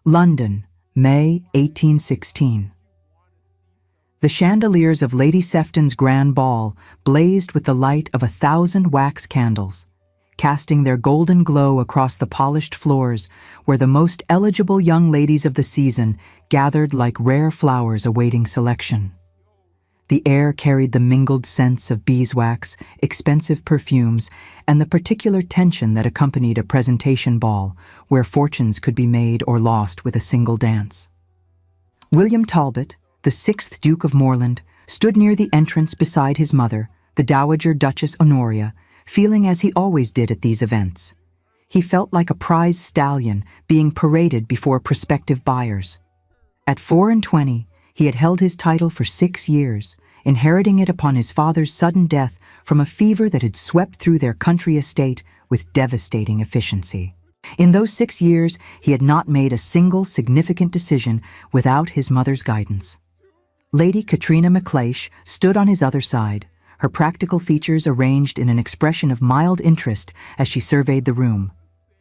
London, May 1816. The chandeliers of Lady Sefton's grand ball blazed with the light of 1,000 wax candles, casting their golden glow across the polished floors where the most eligible young ladies of the season gathered like rare flowers awaiting selection. The air carried the mingled scents of beeswax, expensive perfumes, and the particular tension that accompanied a presentation ball where fortunes could be made or lost with a single dance. William Talbot, the 6th Duke of Morland, stood near the entrance beside his mother, the Dowager Duchess Honoria, feeling as he always did at these events. He felt like a prize stallion being paraded before prospective buyers. At 24, he had held his title for 6 years, inheriting it upon his father's sudden death from a fever that had swept through their country estate with devastating efficiency. In those 6 years, he had not made a single significant decision without his mother's guidance. Lady Katrina MacLeish stood on his other side, her practical features arranged in an expression of mild interest as she surveyed the room.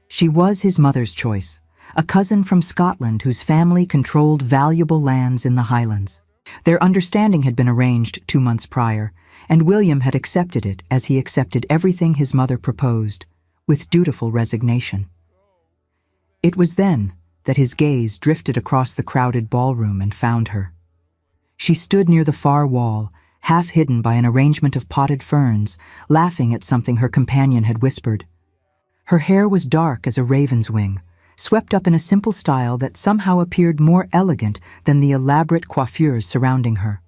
She was his mother's choice, a cousin from Scotland whose family controlled valuable lands in the Highlands. Their understanding had been arranged 2 months prior, and William had accepted it as he accepted everything his mother proposed, with dutiful resignation. It was then that his gaze drifted across the crowded ballroom and found her. She stood near the far wall, half hidden by an arrangement of potted ferns, laughing at something her companion had whispered. Her hair was dark as a raven's wing, swept up in a simple style that somehow appeared more elegant than the elaborate coiffures surrounding her.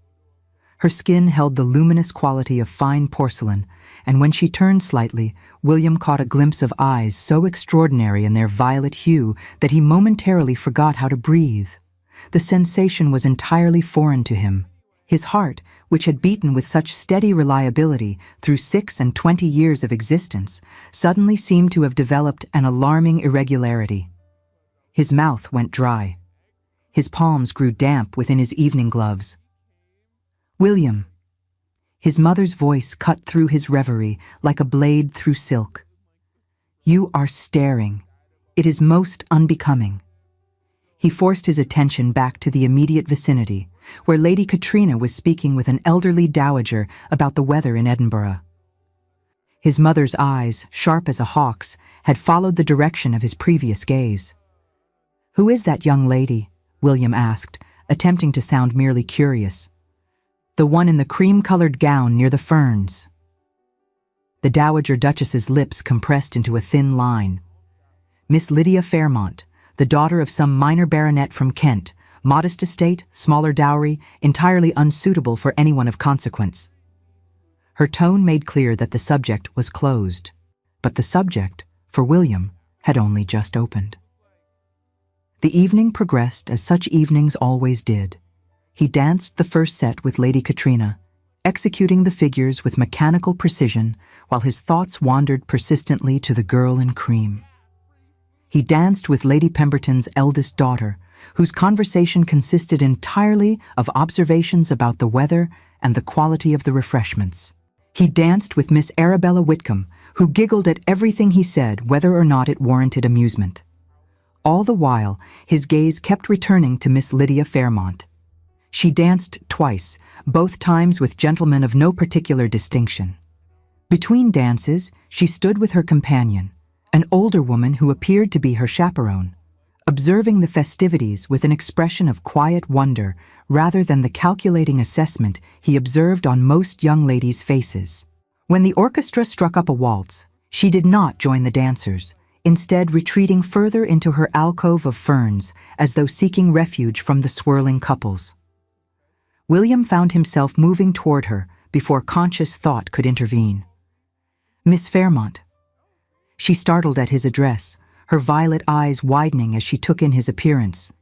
Her skin held the luminous quality of fine porcelain, and when she turned slightly, William caught a glimpse of eyes so extraordinary in their violet hue that he momentarily forgot how to breathe. The sensation was entirely foreign to him. His heart, which had beaten with such steady reliability through 26 years of existence, suddenly seemed to have developed an alarming irregularity. His mouth went dry. His palms grew damp within his evening gloves. "William." His mother's voice cut through his reverie like a blade through silk. "You are staring. It is most unbecoming." He forced his attention back to the immediate vicinity, where Lady Katrina was speaking with an elderly dowager about the weather in Edinburgh. His mother's eyes, sharp as a hawk's, had followed the direction of his previous gaze. "Who is that young lady?" William asked, attempting to sound merely curious. "The one in the cream-colored gown near the ferns." The Dowager Duchess's lips compressed into a thin line. "Miss Lydia Fairmont, the daughter of some minor baronet from Kent, modest estate, smaller dowry, entirely unsuitable for anyone of consequence." Her tone made clear that the subject was closed, but the subject, for William, had only just opened. The evening progressed as such evenings always did. He danced the first set with Lady Katrina, executing the figures with mechanical precision while his thoughts wandered persistently to the girl in cream. He danced with Lady Pemberton's eldest daughter, whose conversation consisted entirely of observations about the weather and the quality of the refreshments. He danced with Miss Arabella Whitcomb, who giggled at everything he said, whether or not it warranted amusement. All the while, his gaze kept returning to Miss Lydia Fairmont. She danced twice, both times with gentlemen of no particular distinction. Between dances, she stood with her companion, an older woman who appeared to be her chaperone, observing the festivities with an expression of quiet wonder rather than the calculating assessment he observed on most young ladies' faces. When the orchestra struck up a waltz, she did not join the dancers, instead retreating further into her alcove of ferns as though seeking refuge from the swirling couples. William found himself moving toward her before conscious thought could intervene. "Miss Fairmont." She startled at his address, her violet eyes widening as she took in his appearance.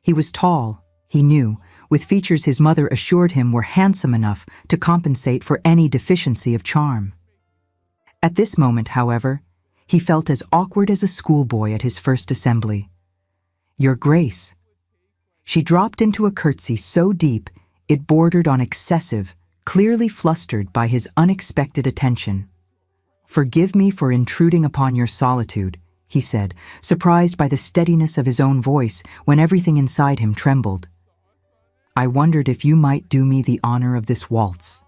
He was tall, he knew, with features his mother assured him were handsome enough to compensate for any deficiency of charm. At this moment, however, he felt as awkward as a schoolboy at his first assembly. "Your Grace." She dropped into a curtsy so deep it bordered on excessive, clearly flustered by his unexpected attention. "Forgive me for intruding upon your solitude," he said, surprised by the steadiness of his own voice when everything inside him trembled. "I wondered if you might do me the honor of this waltz."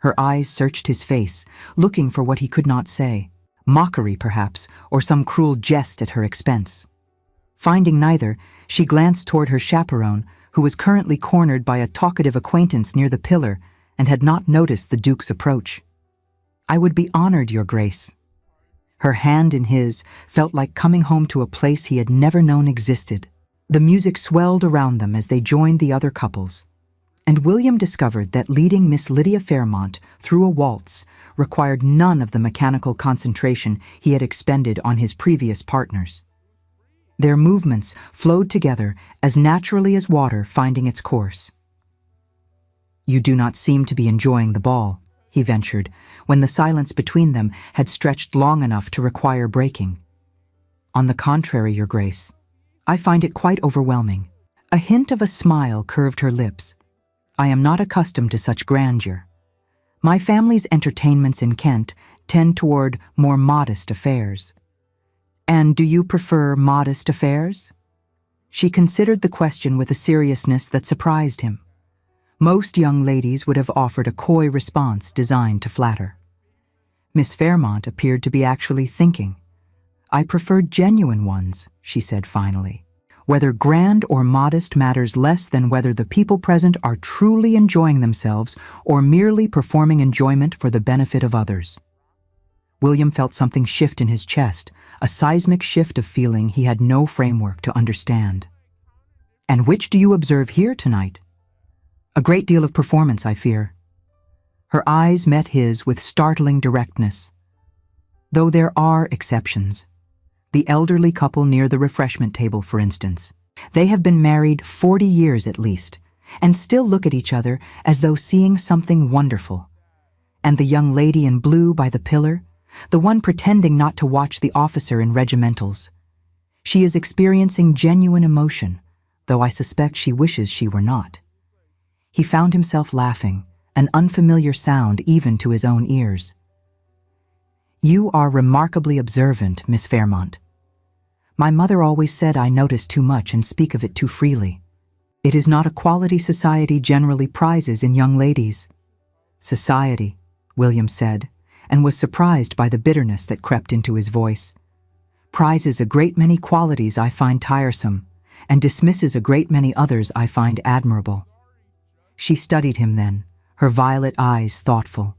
Her eyes searched his face, looking for what he could not say. Mockery, perhaps, or some cruel jest at her expense. Finding neither, she glanced toward her chaperone, who was currently cornered by a talkative acquaintance near the pillar and had not noticed the Duke's approach. "I would be honored, Your Grace." Her hand in his felt like coming home to a place he had never known existed. The music swelled around them as they joined the other couples, and William discovered that leading Miss Lydia Fairmont through a waltz required none of the mechanical concentration he had expended on his previous partners. Their movements flowed together as naturally as water finding its course. "You do not seem to be enjoying the ball," he ventured, when the silence between them had stretched long enough to require breaking. "On the contrary, Your Grace, I find it quite overwhelming." A hint of a smile curved her lips. "I am not accustomed to such grandeur. My family's entertainments in Kent tend toward more modest affairs." "And do you prefer modest affairs?" She considered the question with a seriousness that surprised him. Most young ladies would have offered a coy response designed to flatter. Miss Fairmont appeared to be actually thinking. "I prefer genuine ones," she said finally. "Whether grand or modest matters less than whether the people present are truly enjoying themselves or merely performing enjoyment for the benefit of others." William felt something shift in his chest, a seismic shift of feeling he had no framework to understand. "And which do you observe here tonight?" "A great deal of performance, I fear." Her eyes met his with startling directness. "Though there are exceptions. The elderly couple near the refreshment table, for instance. They have been married 40 years at least, and still look at each other as though seeing something wonderful. And the young lady in blue by the pillar, the one pretending not to watch the officer in regimentals. She is experiencing genuine emotion, though I suspect she wishes she were not." He found himself laughing, an unfamiliar sound even to his own ears. "You are remarkably observant, Miss Fairmont. My mother always said I notice too much and speak of it too freely. It is not a quality society generally prizes in young ladies." "Society," William said, and was surprised by the bitterness that crept into his voice, "prizes a great many qualities I find tiresome, and dismisses a great many others I find admirable." She studied him then, her violet eyes thoughtful.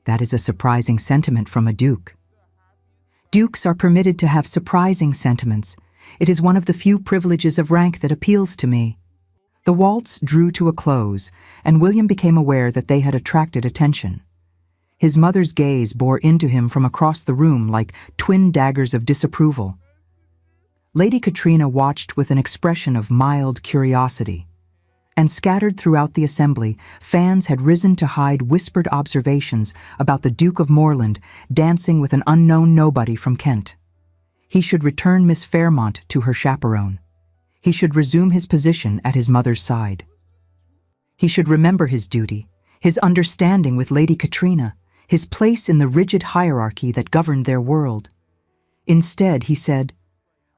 "That is a surprising sentiment from a duke." "Dukes are permitted to have surprising sentiments. It is one of the few privileges of rank that appeals to me." The waltz drew to a close, and William became aware that they had attracted attention. His mother's gaze bore into him from across the room like twin daggers of disapproval. Lady Katrina watched with an expression of mild curiosity, and scattered throughout the assembly, fans had risen to hide whispered observations about the Duke of Moreland dancing with an unknown nobody from Kent. He should return Miss Fairmont to her chaperone. He should resume his position at his mother's side. He should remember his duty, his understanding with Lady Katrina, his place in the rigid hierarchy that governed their world. Instead, he said,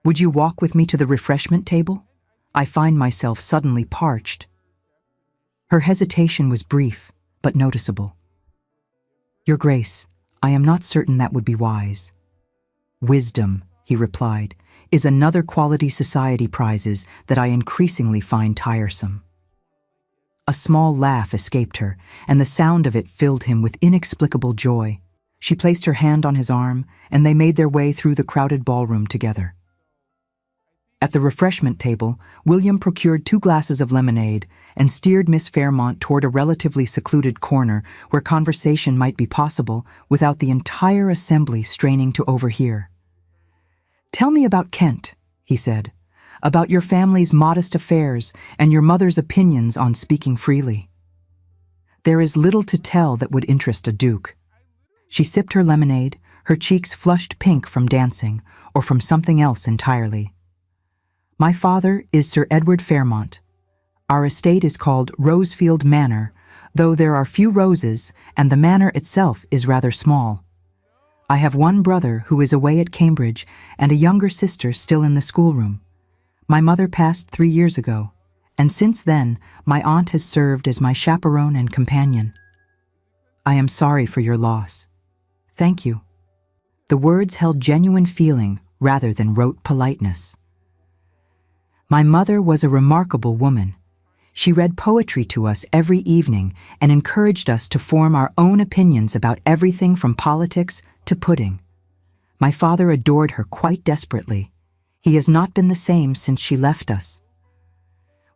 "Would you walk with me to the refreshment table? I find myself suddenly parched." Her hesitation was brief, but noticeable. "Your Grace, I am not certain that would be wise." "Wisdom," he replied, "is another quality society prizes that I increasingly find tiresome." A small laugh escaped her, and the sound of it filled him with inexplicable joy. She placed her hand on his arm, and they made their way through the crowded ballroom together. At the refreshment table, William procured 2 glasses of lemonade and steered Miss Fairmont toward a relatively secluded corner where conversation might be possible without the entire assembly straining to overhear. "Tell me about Kent," he said, "about your family's modest affairs and your mother's opinions on speaking freely." "There is little to tell that would interest a duke." She sipped her lemonade, her cheeks flushed pink from dancing or from something else entirely. "My father is Sir Edward Fairmont. Our estate is called Rosefield Manor, though there are few roses and the manor itself is rather small. I have one brother who is away at Cambridge and a younger sister still in the schoolroom. My mother passed 3 years ago, and since then, my aunt has served as my chaperone and companion. I am sorry for your loss. Thank you." The words held genuine feeling rather than rote politeness. My mother was a remarkable woman. She read poetry to us every evening and encouraged us to form our own opinions about everything from politics to pudding. My father adored her quite desperately. He has not been the same since she left us.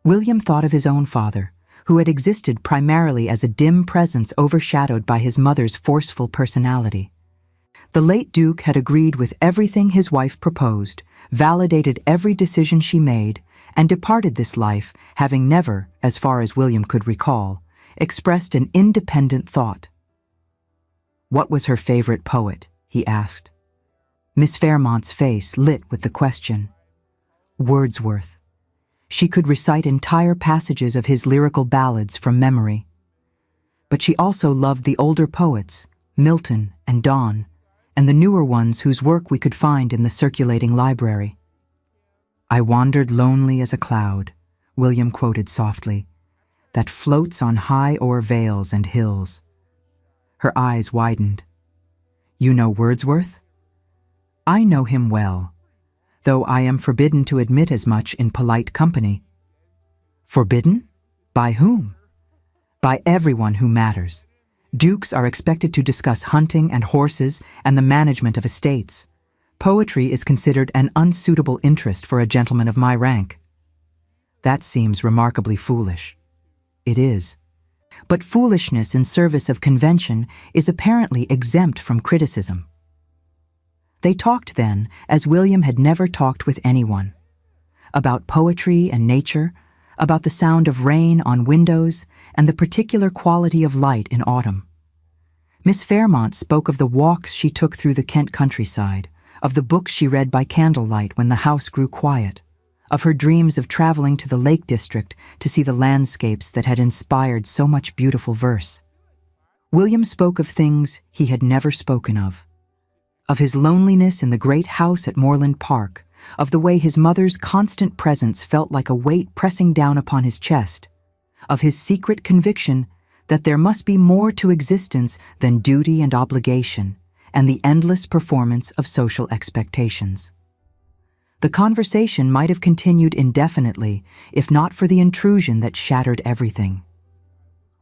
William thought of his own father, who had existed primarily as a dim presence overshadowed by his mother's forceful personality. The late Duke had agreed with everything his wife proposed, validated every decision she made, and departed this life, having never, as far as William could recall, expressed an independent thought. "What was her favorite poet?" he asked. Miss Fairmont's face lit with the question. Wordsworth. She could recite entire passages of his lyrical ballads from memory. But she also loved the older poets, Milton and Donne, and the newer ones whose work we could find in the circulating library. "I wandered lonely as a cloud," William quoted softly, "that floats on high o'er vales and hills." Her eyes widened. "You know Wordsworth?" "I know him well, though I am forbidden to admit as much in polite company." "Forbidden? By whom?" "By everyone who matters. Dukes are expected to discuss hunting and horses and the management of estates. Poetry is considered an unsuitable interest for a gentleman of my rank." "That seems remarkably foolish." "It is. But foolishness in service of convention is apparently exempt from criticism." They talked then as William had never talked with anyone. About poetry and nature, about the sound of rain on windows, and the particular quality of light in autumn. Miss Fairmont spoke of the walks she took through the Kent countryside, of the books she read by candlelight when the house grew quiet, of her dreams of traveling to the Lake District to see the landscapes that had inspired so much beautiful verse. William spoke of things he had never spoken of his loneliness in the great house at Moorland Park, of the way his mother's constant presence felt like a weight pressing down upon his chest, of his secret conviction that there must be more to existence than duty and obligation, and the endless performance of social expectations. The conversation might have continued indefinitely if not for the intrusion that shattered everything.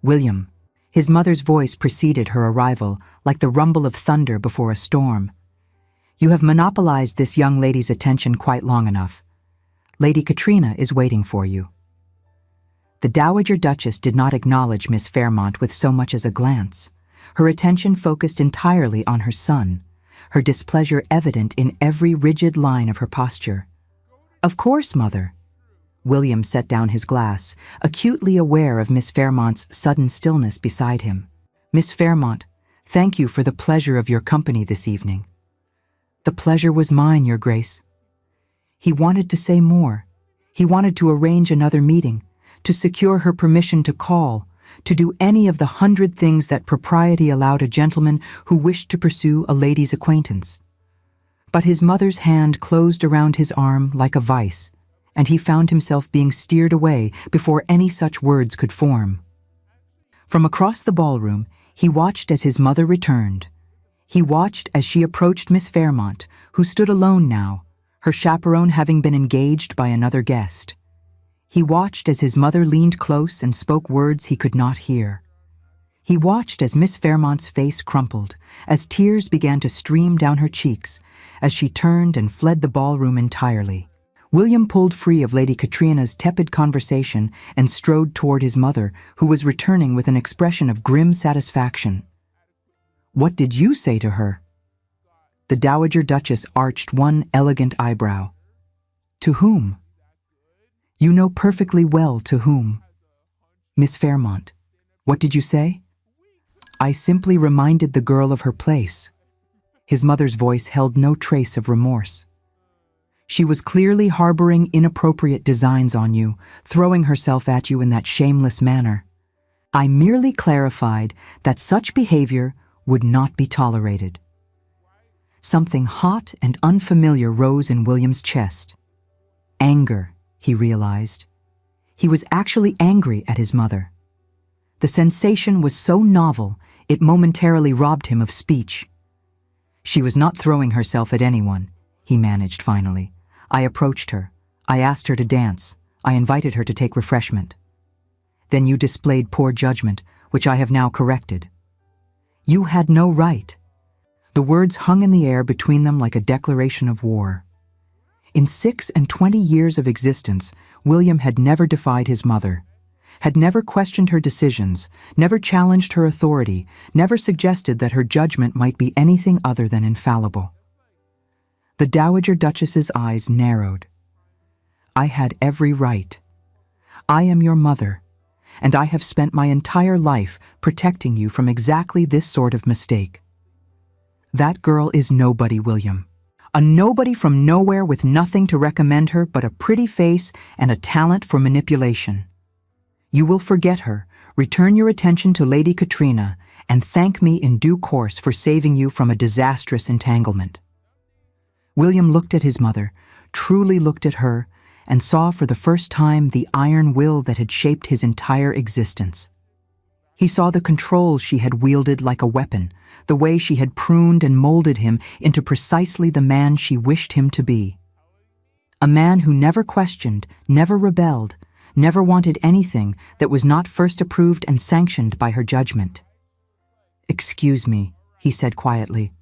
"William," his mother's voice preceded her arrival like the rumble of thunder before a storm. "You have monopolized this young lady's attention quite long enough. Lady Katrina is waiting for you." The Dowager Duchess did not acknowledge Miss Fairmont with so much as a glance. Her attention focused entirely on her son, her displeasure evident in every rigid line of her posture. "Of course, Mother." William set down his glass, acutely aware of Miss Fairmont's sudden stillness beside him. "Miss Fairmont, thank you for the pleasure of your company this evening." "The pleasure was mine, Your Grace." He wanted to say more. He wanted to arrange another meeting, to secure her permission to call, to do any of the 100 things that propriety allowed a gentleman who wished to pursue a lady's acquaintance. But his mother's hand closed around his arm like a vice, and he found himself being steered away before any such words could form. From across the ballroom, he watched as his mother returned. He watched as she approached Miss Fairmont, who stood alone now, her chaperone having been engaged by another guest. He watched as his mother leaned close and spoke words he could not hear. He watched as Miss Fairmont's face crumpled, as tears began to stream down her cheeks, as she turned and fled the ballroom entirely. William pulled free of Lady Katrina's tepid conversation and strode toward his mother, who was returning with an expression of grim satisfaction. "What did you say to her?" The Dowager Duchess arched one elegant eyebrow. "To whom?" "You know perfectly well to whom." "Miss Fairmont, what did you say?" "I simply reminded the girl of her place." His mother's voice held no trace of remorse. "She was clearly harboring inappropriate designs on you, throwing herself at you in that shameless manner. I merely clarified that such behavior would not be tolerated." Something hot and unfamiliar rose in William's chest. Anger, he realized. He was actually angry at his mother. The sensation was so novel, it momentarily robbed him of speech. She was not throwing herself at anyone, he managed finally. I approached her. I asked her to dance. I invited her to take refreshment. Then you displayed poor judgment, which I have now corrected. You had no right. The words hung in the air between them like a declaration of war. In 26 years of existence, William had never defied his mother, had never questioned her decisions, never challenged her authority, never suggested that her judgment might be anything other than infallible. The Dowager Duchess's eyes narrowed. I had every right. I am your mother, and I have spent my entire life protecting you from exactly this sort of mistake. That girl is nobody, William. A nobody from nowhere with nothing to recommend her but a pretty face and a talent for manipulation. You will forget her, return your attention to Lady Katrina, and thank me in due course for saving you from a disastrous entanglement. William looked at his mother, truly looked at her, and saw for the first time the iron will that had shaped his entire existence. He saw the control she had wielded like a weapon, the way she had pruned and molded him into precisely the man she wished him to be. A man who never questioned, never rebelled, never wanted anything that was not first approved and sanctioned by her judgment. "Excuse me," he said quietly.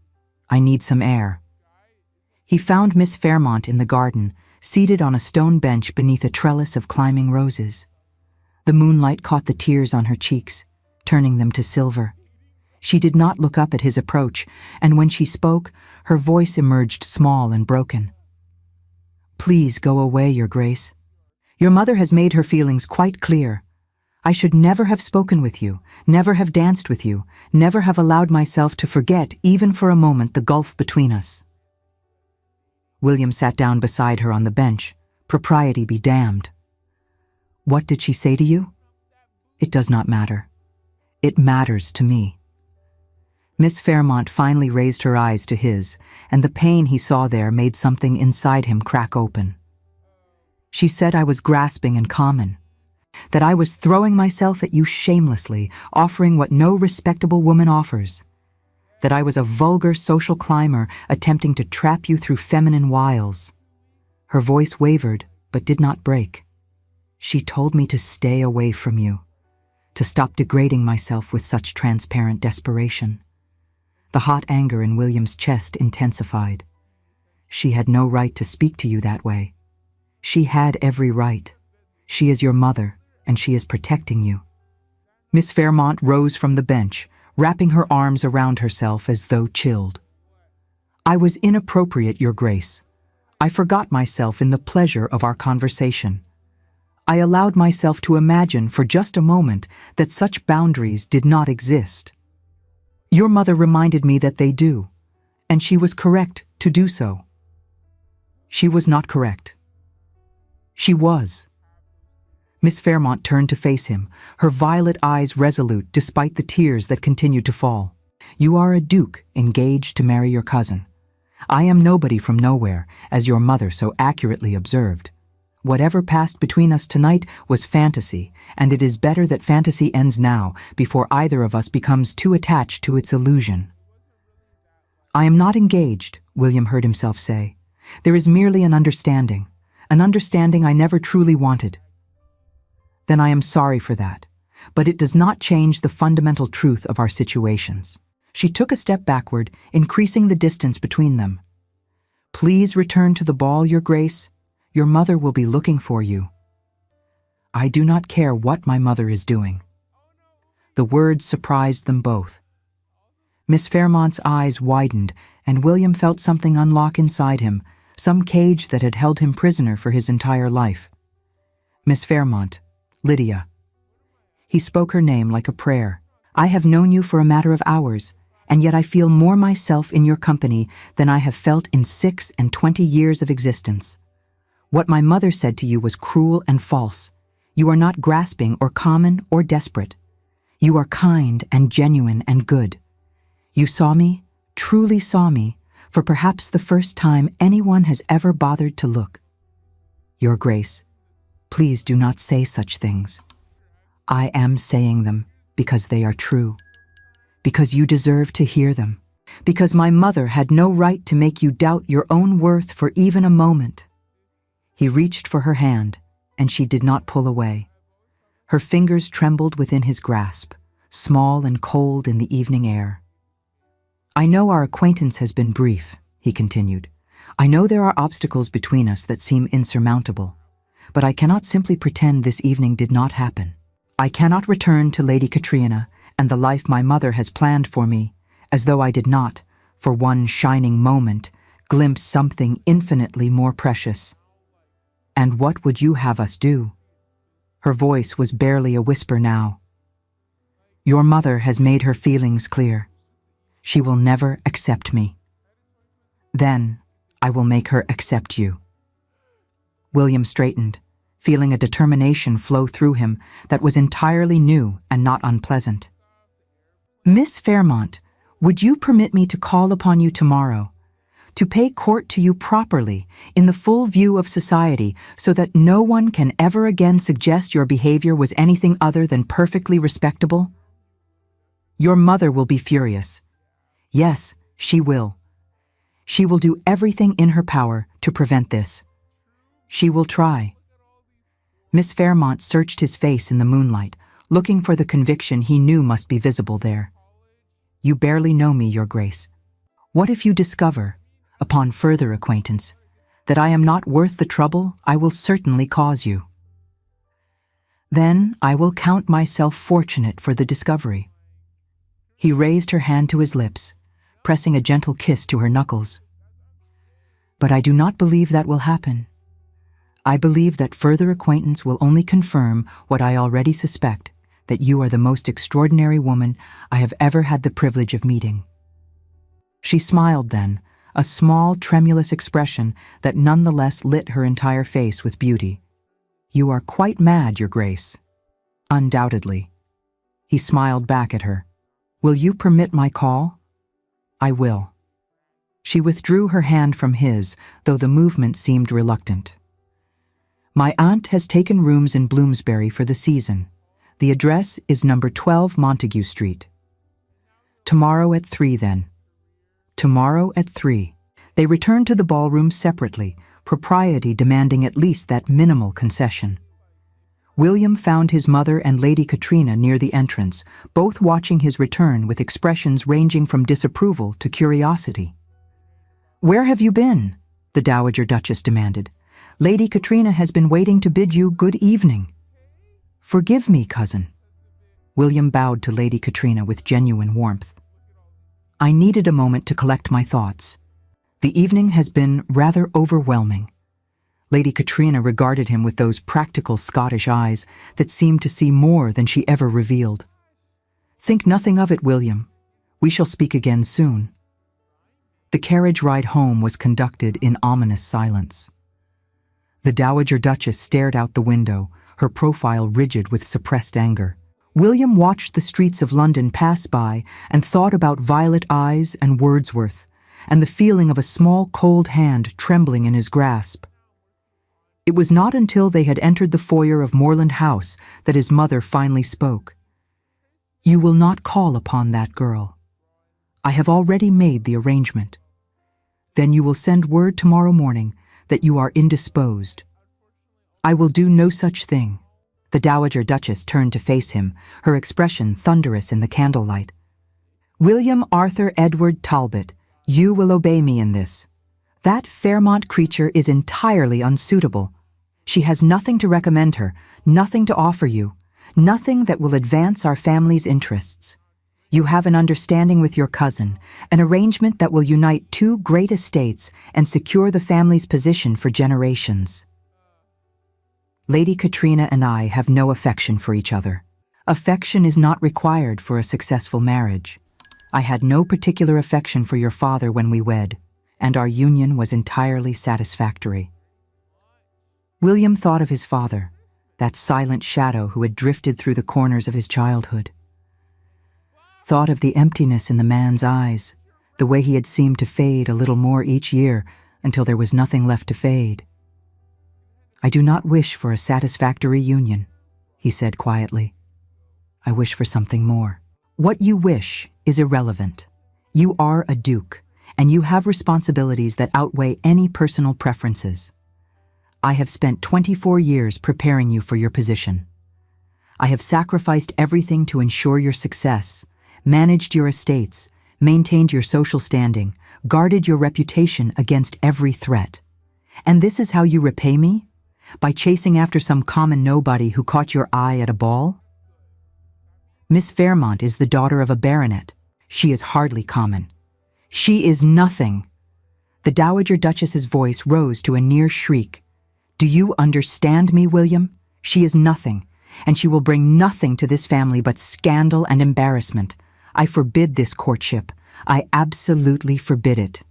"I need some air." He found Miss Fairmont in the garden, seated on a stone bench beneath a trellis of climbing roses. The moonlight caught the tears on her cheeks, turning them to silver. She did not look up at his approach, and when she spoke, her voice emerged small and broken. "Please go away, Your Grace. Your mother has made her feelings quite clear. I should never have spoken with you, never have danced with you, never have allowed myself to forget, even for a moment, the gulf between us." William sat down beside her on the bench. Propriety be damned. "What did she say to you?" "It does not matter. It matters to me." Miss Fairmont finally raised her eyes to his, and the pain he saw there made something inside him crack open. "She said I was grasping and common, that I was throwing myself at you shamelessly, offering what no respectable woman offers, that I was a vulgar social climber attempting to trap you through feminine wiles." Her voice wavered, but did not break. "She told me to stay away from you, to stop degrading myself with such transparent desperation." The hot anger in William's chest intensified. "She had no right to speak to you that way. She had every right. She is your mother, and she is protecting you." Miss Fairmont rose from the bench, wrapping her arms around herself as though chilled. "I was inappropriate, Your Grace. I forgot myself in the pleasure of our conversation. I allowed myself to imagine for just a moment that such boundaries did not exist. Your mother reminded me that they do, and she was correct to do so." She was not correct. She was. Miss Fairmont turned to face him, her violet eyes resolute despite the tears that continued to fall. "You are a duke engaged to marry your cousin. I am nobody from nowhere, as your mother so accurately observed. Whatever passed between us tonight was fantasy, and it is better that fantasy ends now, before either of us becomes too attached to its illusion." "I am not engaged," William heard himself say. "There is merely an understanding I never truly wanted." "Then I am sorry for that, but it does not change the fundamental truth of our situations." She took a step backward, increasing the distance between them. "Please return to the ball, Your Grace. Your mother will be looking for you." "I do not care what my mother is doing." The words surprised them both. Miss Fairmont's eyes widened, and William felt something unlock inside him, some cage that had held him prisoner for his entire life. "Miss Fairmont, Lydia." He spoke her name like a prayer. "I have known you for a matter of hours, and yet I feel more myself in your company than I have felt in 26 years of existence. What my mother said to you was cruel and false. You are not grasping or common or desperate. You are kind and genuine and good. You saw me, truly saw me, for perhaps the first time anyone has ever bothered to look. Your Grace, please do not say such things. I am saying them because they are true, because you deserve to hear them, because my mother had no right to make you doubt your own worth for even a moment. He reached for her hand, and she did not pull away. Her fingers trembled within his grasp, small and cold in the evening air. I know our acquaintance has been brief, he continued. I know there are obstacles between us that seem insurmountable, but I cannot simply pretend this evening did not happen. I cannot return to Lady Katrina and the life my mother has planned for me, as though I did not, for one shining moment, glimpse something infinitely more precious. And what would you have us do? Her voice was barely a whisper now. Your mother has made her feelings clear. She will never accept me. Then I will make her accept you. William straightened, feeling a determination flow through him that was entirely new and not unpleasant. Miss Fairmont, would you permit me to call upon you tomorrow, to pay court to you properly in the full view of society so that no one can ever again suggest your behavior was anything other than perfectly respectable? Your mother will be furious. Yes, she will. She will do everything in her power to prevent this. She will try. Miss Fairmont searched his face in the moonlight, looking for the conviction he knew must be visible there. You barely know me, Your Grace. What if you discover, upon further acquaintance, that I am not worth the trouble I will certainly cause you? Then I will count myself fortunate for the discovery. He raised her hand to his lips, pressing a gentle kiss to her knuckles. But I do not believe that will happen. I believe that further acquaintance will only confirm what I already suspect, that you are the most extraordinary woman I have ever had the privilege of meeting. She smiled then, a small, tremulous expression that nonetheless lit her entire face with beauty. You are quite mad, Your Grace. Undoubtedly. He smiled back at her. Will you permit my call? I will. She withdrew her hand from his, though the movement seemed reluctant. My aunt has taken rooms in Bloomsbury for the season. The address is number 12 Montague Street. Tomorrow at 3, then. Tomorrow at 3. They returned to the ballroom separately, propriety demanding at least that minimal concession. William found his mother and Lady Katrina near the entrance, both watching his return with expressions ranging from disapproval to curiosity. Where have you been? The Dowager Duchess demanded. Lady Katrina has been waiting to bid you good evening. Forgive me, cousin. William bowed to Lady Katrina with genuine warmth. I needed a moment to collect my thoughts. The evening has been rather overwhelming. Lady Katrina regarded him with those practical Scottish eyes that seemed to see more than she ever revealed. Think nothing of it, William. We shall speak again soon. The carriage ride home was conducted in ominous silence. The Dowager Duchess stared out the window, her profile rigid with suppressed anger. William watched the streets of London pass by and thought about violet eyes and Wordsworth, and the feeling of a small cold hand trembling in his grasp. It was not until they had entered the foyer of Moorland House that his mother finally spoke. You will not call upon that girl. I have already made the arrangement. Then you will send word tomorrow morning that you are indisposed. I will do no such thing. The Dowager Duchess turned to face him, her expression thunderous in the candlelight. William Arthur Edward Talbot, you will obey me in this. That Fairmont creature is entirely unsuitable. She has nothing to recommend her, nothing to offer you, nothing that will advance our family's interests. You have an understanding with your cousin, an arrangement that will unite two great estates and secure the family's position for generations. Lady Katrina and I have no affection for each other. Affection is not required for a successful marriage. I had no particular affection for your father when we wed, and our union was entirely satisfactory. William thought of his father, that silent shadow who had drifted through the corners of his childhood. Thought of the emptiness in the man's eyes, the way he had seemed to fade a little more each year until there was nothing left to fade. "I do not wish for a satisfactory union," he said quietly. "I wish for something more. What you wish is irrelevant. You are a duke, and you have responsibilities that outweigh any personal preferences. I have spent 24 years preparing you for your position. I have sacrificed everything to ensure your success, managed your estates, maintained your social standing, guarded your reputation against every threat. And this is how you repay me? By chasing after some common nobody who caught your eye at a ball? Miss Fairmont is the daughter of a baronet. She is hardly common. She is nothing." The Dowager Duchess's voice rose to a near shriek. "Do you understand me, William? She is nothing, and she will bring nothing to this family but scandal and embarrassment. I forbid this courtship. I absolutely forbid it."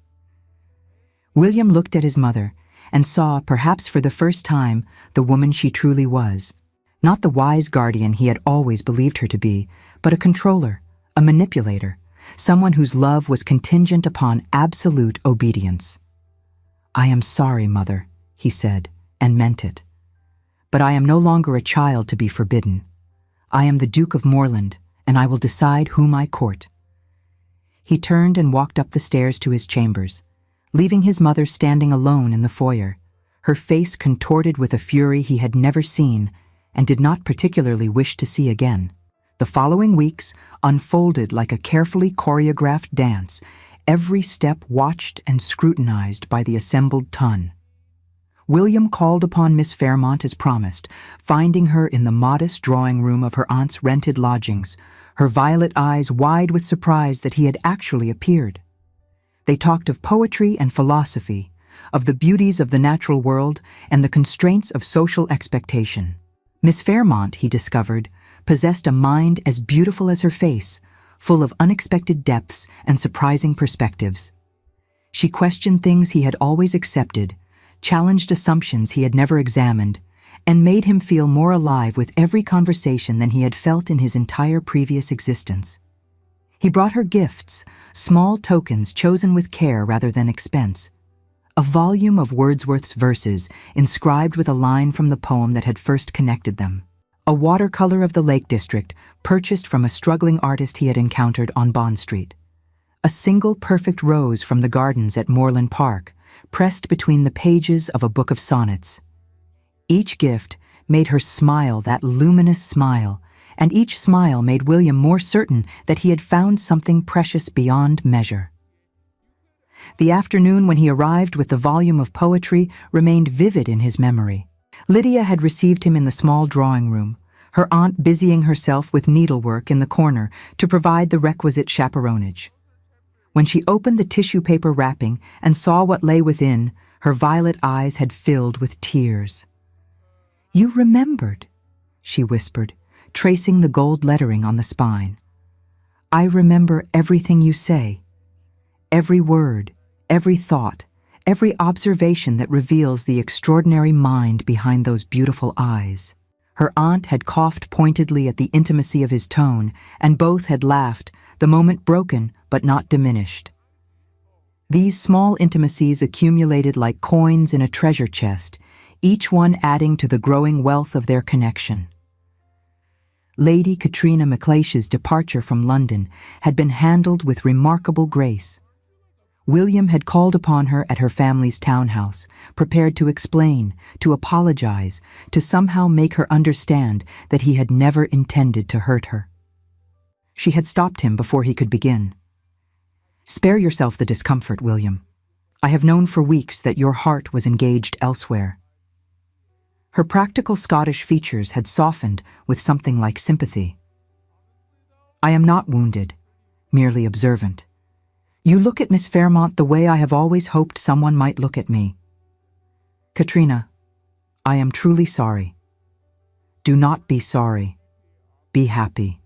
William looked at his mother and saw, perhaps for the first time, the woman she truly was. Not the wise guardian he had always believed her to be, but a controller, a manipulator, someone whose love was contingent upon absolute obedience. "I am sorry, Mother," he said, and meant it. "But I am no longer a child to be forbidden. I am the Duke of Moreland, and I will decide whom I court." He turned and walked up the stairs to his chambers, leaving his mother standing alone in the foyer, her face contorted with a fury he had never seen and did not particularly wish to see again. The following weeks unfolded like a carefully choreographed dance, every step watched and scrutinized by the assembled ton. William called upon Miss Fairmont as promised, finding her in the modest drawing-room of her aunt's rented lodgings, her violet eyes wide with surprise that he had actually appeared. They talked of poetry and philosophy, of the beauties of the natural world and the constraints of social expectation. Miss Fairmont, he discovered, possessed a mind as beautiful as her face, full of unexpected depths and surprising perspectives. She questioned things he had always accepted, challenged assumptions he had never examined, and made him feel more alive with every conversation than he had felt in his entire previous existence. He brought her gifts, small tokens chosen with care rather than expense. A volume of Wordsworth's verses inscribed with a line from the poem that had first connected them. A watercolor of the Lake District purchased from a struggling artist he had encountered on Bond Street. A single perfect rose from the gardens at Moreland Park, pressed between the pages of a book of sonnets. Each gift made her smile that luminous smile, and each smile made William more certain that he had found something precious beyond measure. The afternoon when he arrived with the volume of poetry remained vivid in his memory. Lydia had received him in the small drawing-room, her aunt busying herself with needlework in the corner to provide the requisite chaperonage. When she opened the tissue paper wrapping and saw what lay within, her violet eyes had filled with tears. "You remembered," she whispered, tracing the gold lettering on the spine. "I remember everything you say. Every word, every thought, every observation that reveals the extraordinary mind behind those beautiful eyes." Her aunt had coughed pointedly at the intimacy of his tone, and both had laughed, the moment broken but not diminished. These small intimacies accumulated like coins in a treasure chest, each one adding to the growing wealth of their connection. Lady Katrina MacLeish's departure from London had been handled with remarkable grace. William had called upon her at her family's townhouse, prepared to explain, to apologize, to somehow make her understand that he had never intended to hurt her. She had stopped him before he could begin. "Spare yourself the discomfort, William. I have known for weeks that your heart was engaged elsewhere." Her practical Scottish features had softened with something like sympathy. "I am not wounded, merely observant. You look at Miss Fairmont the way I have always hoped someone might look at me. Katrina, I am truly sorry. Do not be sorry. Be happy."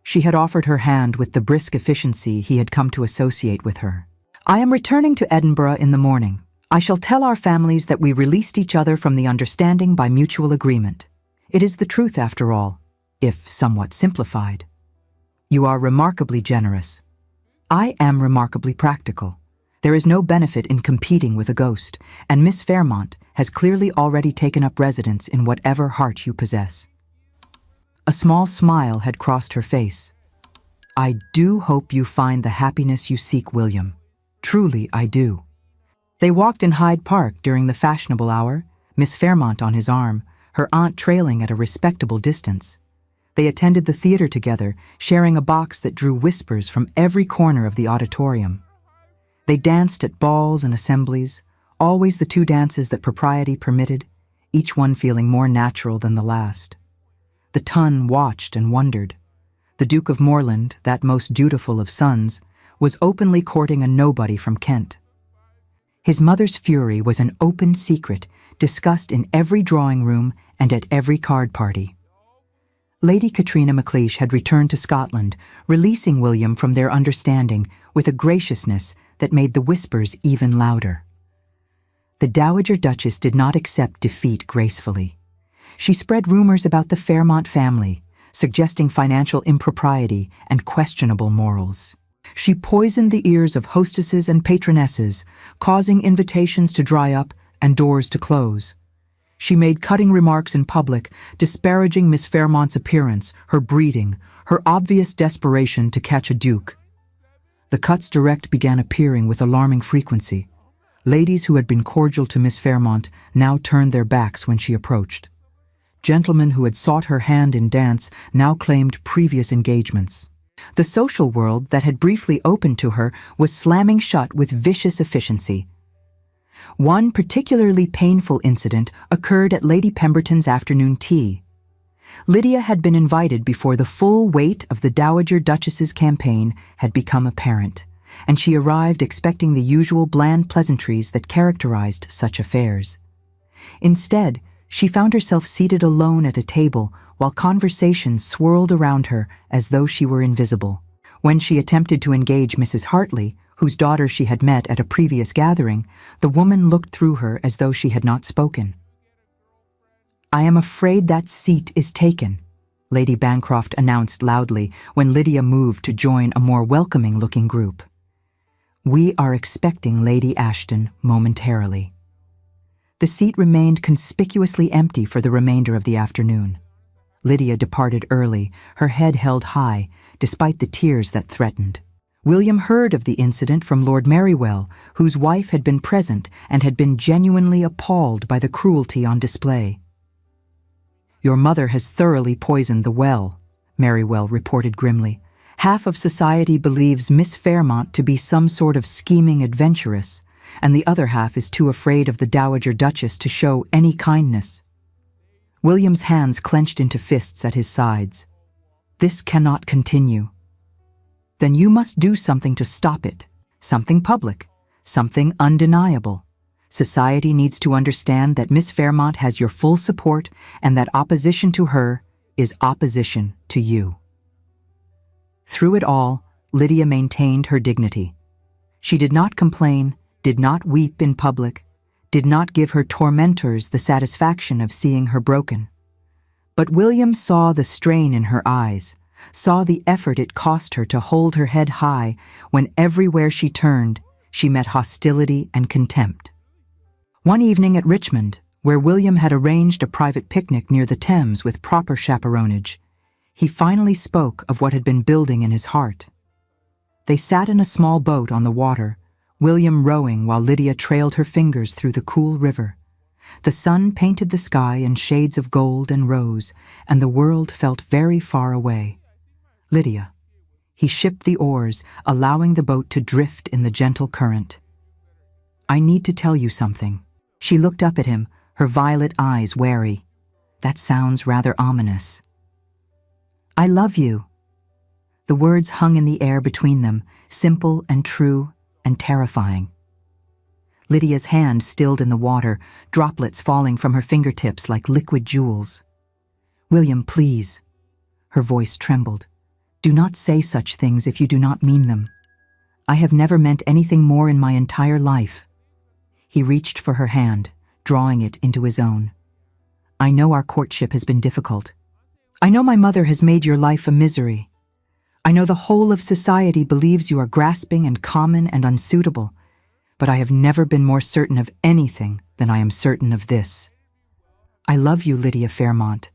She had offered her hand with the brisk efficiency he had come to associate with her. "I am returning to Edinburgh in the morning. I shall tell our families that we released each other from the understanding by mutual agreement. It is the truth after all, if somewhat simplified. You are remarkably generous. I am remarkably practical. There is no benefit in competing with a ghost, and Miss Fairmont has clearly already taken up residence in whatever heart you possess." A small smile had crossed her face. "I do hope you find the happiness you seek, William. Truly, I do." They walked in Hyde Park during the fashionable hour, Miss Fairmont on his arm, her aunt trailing at a respectable distance. They attended the theater together, sharing a box that drew whispers from every corner of the auditorium. They danced at balls and assemblies, always the two dances that propriety permitted, each one feeling more natural than the last. The ton watched and wondered. The Duke of Moreland, that most dutiful of sons, was openly courting a nobody from Kent. His mother's fury was an open secret, discussed in every drawing room and at every card party. Lady Katrina MacLeish had returned to Scotland, releasing William from their understanding with a graciousness that made the whispers even louder. The Dowager Duchess did not accept defeat gracefully. She spread rumors about the Fairmont family, suggesting financial impropriety and questionable morals. She poisoned the ears of hostesses and patronesses, causing invitations to dry up and doors to close. She made cutting remarks in public, disparaging Miss Fairmont's appearance, her breeding, her obvious desperation to catch a duke. The cuts direct began appearing with alarming frequency. Ladies who had been cordial to Miss Fairmont now turned their backs when she approached. Gentlemen who had sought her hand in dance now claimed previous engagements. The social world that had briefly opened to her was slamming shut with vicious efficiency. One particularly painful incident occurred at Lady Pemberton's afternoon tea. Lydia had been invited before the full weight of the Dowager Duchess's campaign had become apparent, and she arrived expecting the usual bland pleasantries that characterized such affairs. Instead, she found herself seated alone at a table while conversation swirled around her as though she were invisible. When she attempted to engage Mrs. Hartley, whose daughter she had met at a previous gathering, the woman looked through her as though she had not spoken. "I am afraid that seat is taken," Lady Bancroft announced loudly when Lydia moved to join a more welcoming-looking group. "We are expecting Lady Ashton momentarily." The seat remained conspicuously empty for the remainder of the afternoon. Lydia departed early, her head held high, despite the tears that threatened. William heard of the incident from Lord Merrywell, whose wife had been present and had been genuinely appalled by the cruelty on display. "Your mother has thoroughly poisoned the well," Merrywell reported grimly. "Half of society believes Miss Fairmont to be some sort of scheming adventuress, and the other half is too afraid of the Dowager Duchess to show any kindness." William's hands clenched into fists at his sides. "This cannot continue." "Then you must do something to stop it. Something public. Something undeniable. Society needs to understand that Miss Fairmont has your full support and that opposition to her is opposition to you." Through it all, Lydia maintained her dignity. She did not complain, did not weep in public, did not give her tormentors the satisfaction of seeing her broken. But William saw the strain in her eyes, saw the effort it cost her to hold her head high when everywhere she turned, she met hostility and contempt. One evening at Richmond, where William had arranged a private picnic near the Thames with proper chaperonage, he finally spoke of what had been building in his heart. They sat in a small boat on the water, William rowing while Lydia trailed her fingers through the cool river. The sun painted the sky in shades of gold and rose, and the world felt very far away. "Lydia." He shipped the oars, allowing the boat to drift in the gentle current. "I need to tell you something." She looked up at him, her violet eyes wary. "That sounds rather ominous." "I love you." The words hung in the air between them, simple and true and terrifying. Lydia's hand stilled in the water, droplets falling from her fingertips like liquid jewels. "William, please." Her voice trembled. "Do not say such things if you do not mean them. I have never meant anything more in my entire life." He reached for her hand, drawing it into his own. "I know our courtship has been difficult. I know my mother has made your life a misery. I know the whole of society believes you are grasping and common and unsuitable, but I have never been more certain of anything than I am certain of this. I love you, Lydia Fairmont.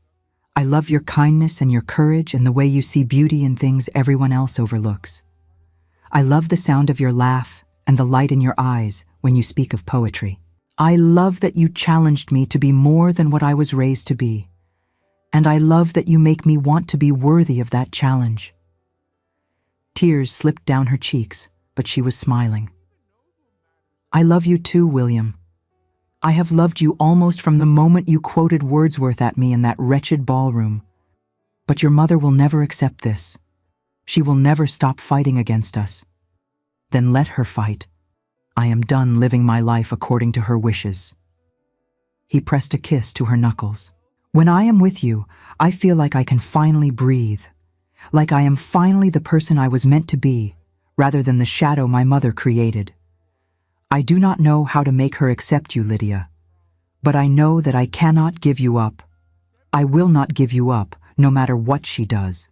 I love your kindness and your courage and the way you see beauty in things everyone else overlooks. I love the sound of your laugh and the light in your eyes when you speak of poetry. I love that you challenged me to be more than what I was raised to be, and I love that you make me want to be worthy of that challenge. Tears slipped down her cheeks, but she was smiling. I love you too, William. I have loved you almost from the moment you quoted Wordsworth at me in that wretched ballroom. But your mother will never accept this. She will never stop fighting against us. Then let her fight. I am done living my life according to her wishes. He pressed a kiss to her knuckles. When I am with you, I feel like I can finally breathe. Like I am finally the person I was meant to be, rather than the shadow my mother created. I do not know how to make her accept you, Lydia, but I know that I cannot give you up. I will not give you up, no matter what she does.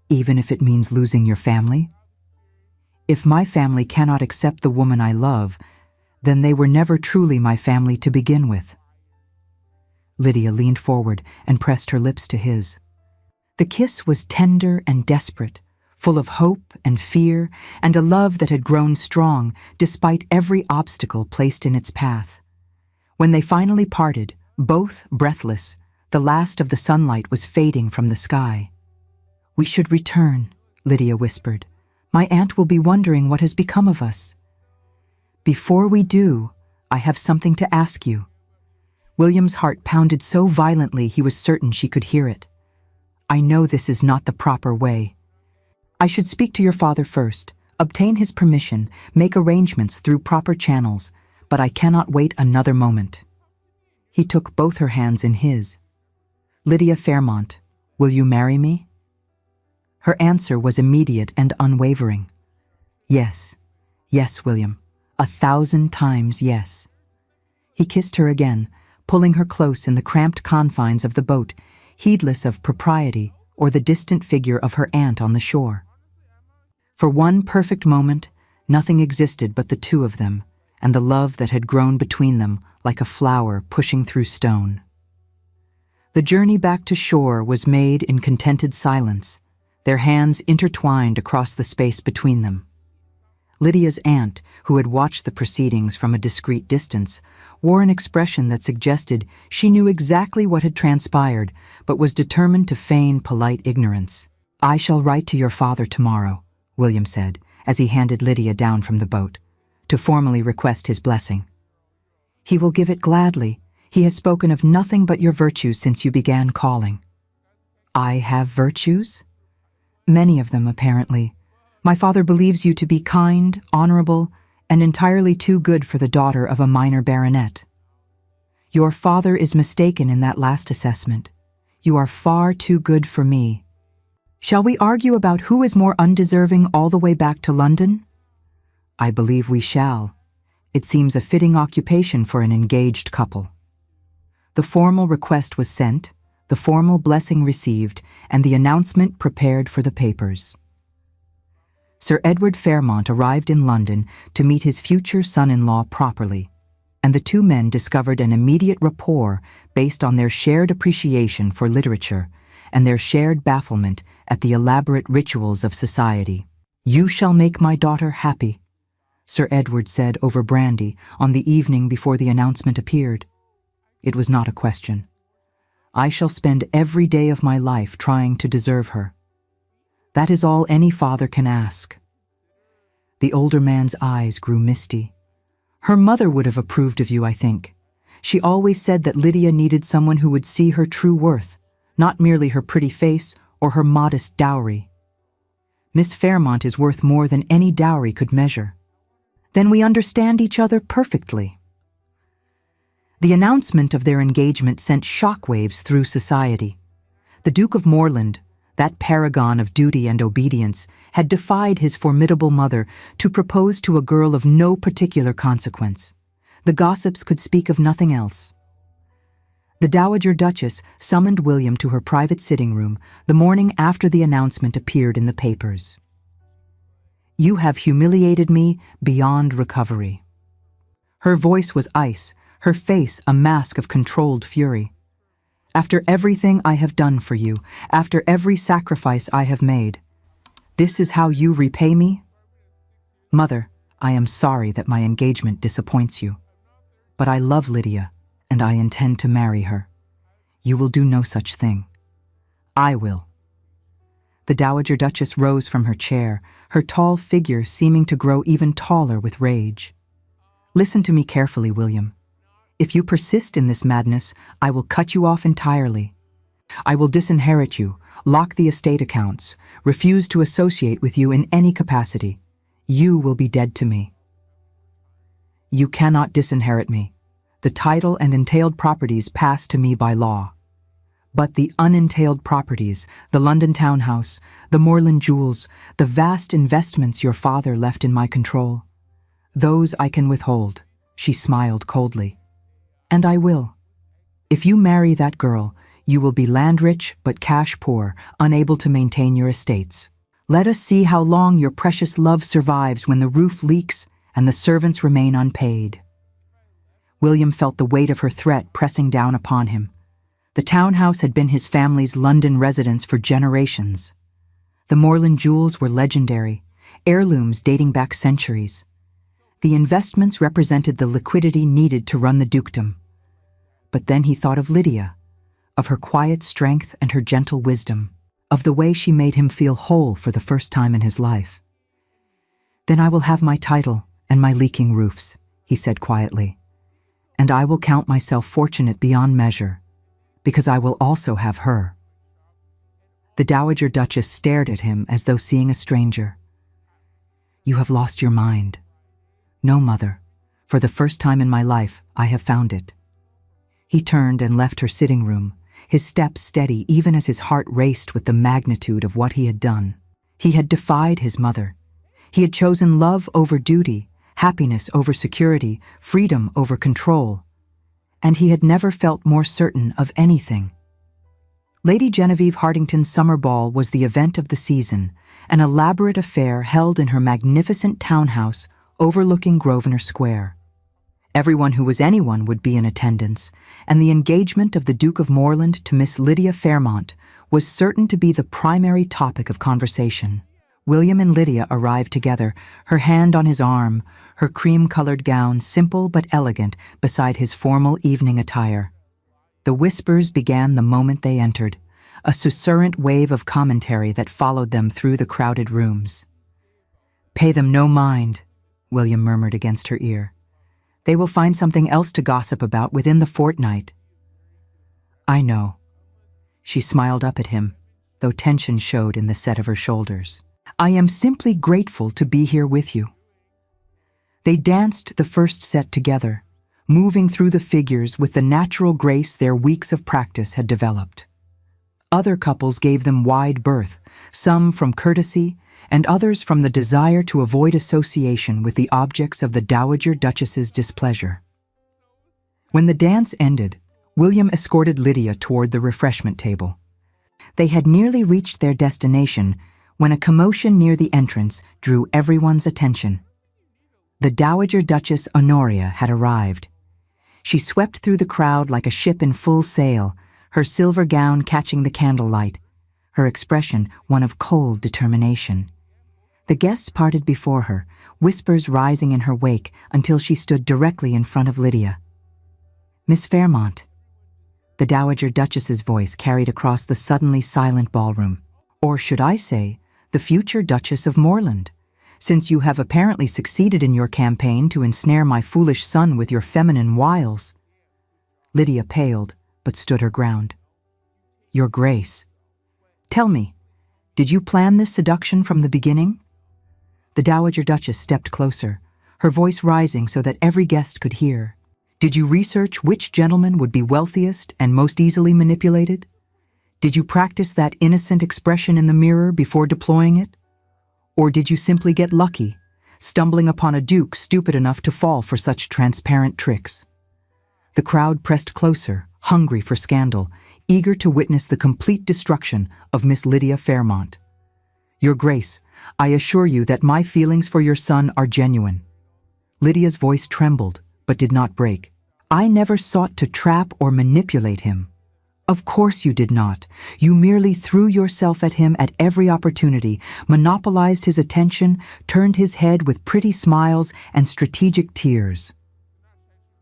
Even if it means losing your family? If my family cannot accept the woman I love, then they were never truly my family to begin with. Lydia leaned forward and pressed her lips to his. The kiss was tender and desperate, full of hope and fear and a love that had grown strong despite every obstacle placed in its path. When they finally parted, both breathless, the last of the sunlight was fading from the sky. "We should return," Lydia whispered. "My aunt will be wondering what has become of us." "Before we do, I have something to ask you." William's heart pounded so violently he was certain she could hear it. "I know this is not the proper way. I should speak to your father first, obtain his permission, make arrangements through proper channels, but I cannot wait another moment." He took both her hands in his. "Lydia Fairmont, will you marry me?" Her answer was immediate and unwavering. "Yes, yes, William, 1,000 times yes." He kissed her again, pulling her close in the cramped confines of the boat, heedless of propriety or the distant figure of her aunt on the shore. For one perfect moment, nothing existed but the two of them, and the love that had grown between them like a flower pushing through stone. The journey back to shore was made in contented silence, their hands intertwined across the space between them. Lydia's aunt, who had watched the proceedings from a discreet distance, wore an expression that suggested she knew exactly what had transpired, but was determined to feign polite ignorance. "I shall write to your father tomorrow," William said, as he handed Lydia down from the boat, "to formally request his blessing. He will give it gladly. He has spoken of nothing but your virtues since you began calling." "I have virtues?" "Many of them, apparently. My father believes you to be kind, honorable, and entirely too good for the daughter of a minor baronet." "Your father is mistaken in that last assessment. You are far too good for me. Shall we argue about who is more undeserving all the way back to London?" "I believe we shall. It seems a fitting occupation for an engaged couple." The formal request was sent, the formal blessing received, and the announcement prepared for the papers. Sir Edward Fairmont arrived in London to meet his future son-in-law properly, and the two men discovered an immediate rapport based on their shared appreciation for literature and their shared bafflement at the elaborate rituals of society. "You shall make my daughter happy," Sir Edward said over brandy on the evening before the announcement appeared. It was not a question. "I shall spend every day of my life trying to deserve her. That is all any father can ask." The older man's eyes grew misty. "Her mother would have approved of you, I think. She always said that Lydia needed someone who would see her true worth, not merely her pretty face or her modest dowry. Miss Fairmont is worth more than any dowry could measure." "Then we understand each other perfectly." The announcement of their engagement sent shockwaves through society. The Duke of Moreland, that paragon of duty and obedience, had defied his formidable mother to propose to a girl of no particular consequence. The gossips could speak of nothing else. The Dowager Duchess summoned William to her private sitting room the morning after the announcement appeared in the papers. "You have humiliated me beyond recovery." Her voice was ice, her face a mask of controlled fury. "After everything I have done for you, after every sacrifice I have made, this is how you repay me? Mother, I am sorry that my engagement disappoints you. But I love Lydia, and I intend to marry her. You will do no such thing. I will." The Dowager Duchess rose from her chair, her tall figure seeming to grow even taller with rage. "Listen to me carefully, William. If you persist in this madness, I will cut you off entirely. I will disinherit you, lock the estate accounts, refuse to associate with you in any capacity. You will be dead to me." "You cannot disinherit me. The title and entailed properties pass to me by law. But the unentailed properties, the London townhouse, the Moreland jewels, the vast investments your father left in my control, those I can withhold," she smiled coldly. "And I will. If you marry that girl, you will be land-rich but cash-poor, unable to maintain your estates. Let us see how long your precious love survives when the roof leaks and the servants remain unpaid." William felt the weight of her threat pressing down upon him. The townhouse had been his family's London residence for generations. The Moreland jewels were legendary, heirlooms dating back centuries. The investments represented the liquidity needed to run the dukedom. But then he thought of Lydia, of her quiet strength and her gentle wisdom, of the way she made him feel whole for the first time in his life. "Then I will have my title and my leaking roofs," he said quietly. "And I will count myself fortunate beyond measure, because I will also have her." The Dowager Duchess stared at him as though seeing a stranger. "You have lost your mind." "No, Mother. For the first time in my life, I have found it." He turned and left her sitting room, his steps steady even as his heart raced with the magnitude of what he had done. He had defied his mother. He had chosen love over duty, happiness over security, freedom over control. And he had never felt more certain of anything. Lady Genevieve Hartington's summer ball was the event of the season, an elaborate affair held in her magnificent townhouse overlooking Grosvenor Square. Everyone who was anyone would be in attendance, and the engagement of the Duke of Moreland to Miss Lydia Fairmont was certain to be the primary topic of conversation. William and Lydia arrived together, her hand on his arm, her cream-colored gown simple but elegant beside his formal evening attire. The whispers began the moment they entered, a susurrant wave of commentary that followed them through the crowded rooms. "Pay them no mind," William murmured against her ear. "They will find something else to gossip about within the fortnight." "I know." She smiled up at him, though tension showed in the set of her shoulders. "I am simply grateful to be here with you." They danced the first set together, moving through the figures with the natural grace their weeks of practice had developed. Other couples gave them wide berth, some from courtesy and others from the desire to avoid association with the objects of the Dowager Duchess's displeasure. When the dance ended, William escorted Lydia toward the refreshment table. They had nearly reached their destination when a commotion near the entrance drew everyone's attention. The Dowager Duchess Honoria had arrived. She swept through the crowd like a ship in full sail, her silver gown catching the candlelight, her expression one of cold determination. The guests parted before her, whispers rising in her wake until she stood directly in front of Lydia. "Miss Fairmont." The Dowager Duchess's voice carried across the suddenly silent ballroom. "Or should I say, the future Duchess of Moreland, since you have apparently succeeded in your campaign to ensnare my foolish son with your feminine wiles." Lydia paled, but stood her ground. "Your Grace. Tell me, did you plan this seduction from the beginning?" The Dowager Duchess stepped closer, her voice rising so that every guest could hear. "Did you research which gentleman would be wealthiest and most easily manipulated? Did you practice that innocent expression in the mirror before deploying it? Or did you simply get lucky, stumbling upon a duke stupid enough to fall for such transparent tricks?" The crowd pressed closer, hungry for scandal, eager to witness the complete destruction of Miss Lydia Fairmont. Your Grace, I assure you that my feelings for your son are genuine. Lydia's voice trembled, but did not break. I never sought to trap or manipulate him. Of course you did not. You merely threw yourself at him at every opportunity, monopolized his attention, turned his head with pretty smiles and strategic tears.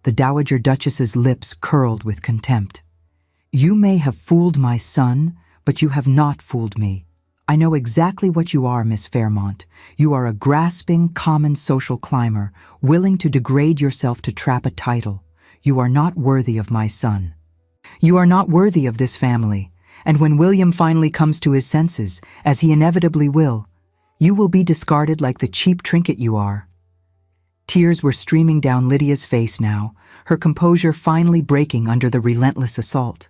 The Dowager Duchess's lips curled with contempt. You may have fooled my son, but you have not fooled me. I know exactly what you are, Miss Fairmont. You are a grasping, common social climber, willing to degrade yourself to trap a title. You are not worthy of my son. You are not worthy of this family, and when William finally comes to his senses, as he inevitably will, you will be discarded like the cheap trinket you are. Tears were streaming down Lydia's face now, her composure finally breaking under the relentless assault.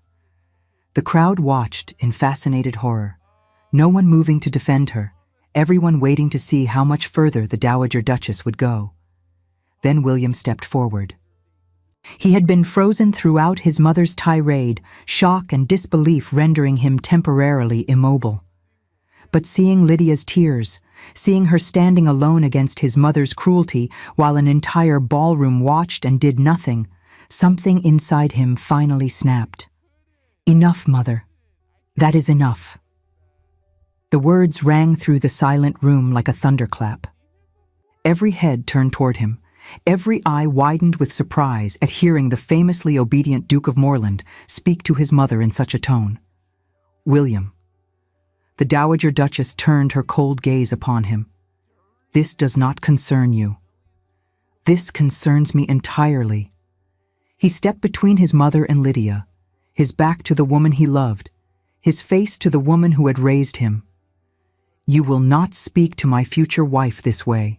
The crowd watched in fascinated horror, no one moving to defend her, everyone waiting to see how much further the Dowager Duchess would go. Then William stepped forward. He had been frozen throughout his mother's tirade, shock and disbelief rendering him temporarily immobile. But seeing Lydia's tears, seeing her standing alone against his mother's cruelty while an entire ballroom watched and did nothing, something inside him finally snapped. Enough, Mother. That is enough. The words rang through the silent room like a thunderclap. Every head turned toward him. Every eye widened with surprise at hearing the famously obedient Duke of Moreland speak to his mother in such a tone. William. The Dowager Duchess turned her cold gaze upon him. This does not concern you. This concerns me entirely. He stepped between his mother and Lydia, his back to the woman he loved, his face to the woman who had raised him. You will not speak to my future wife this way.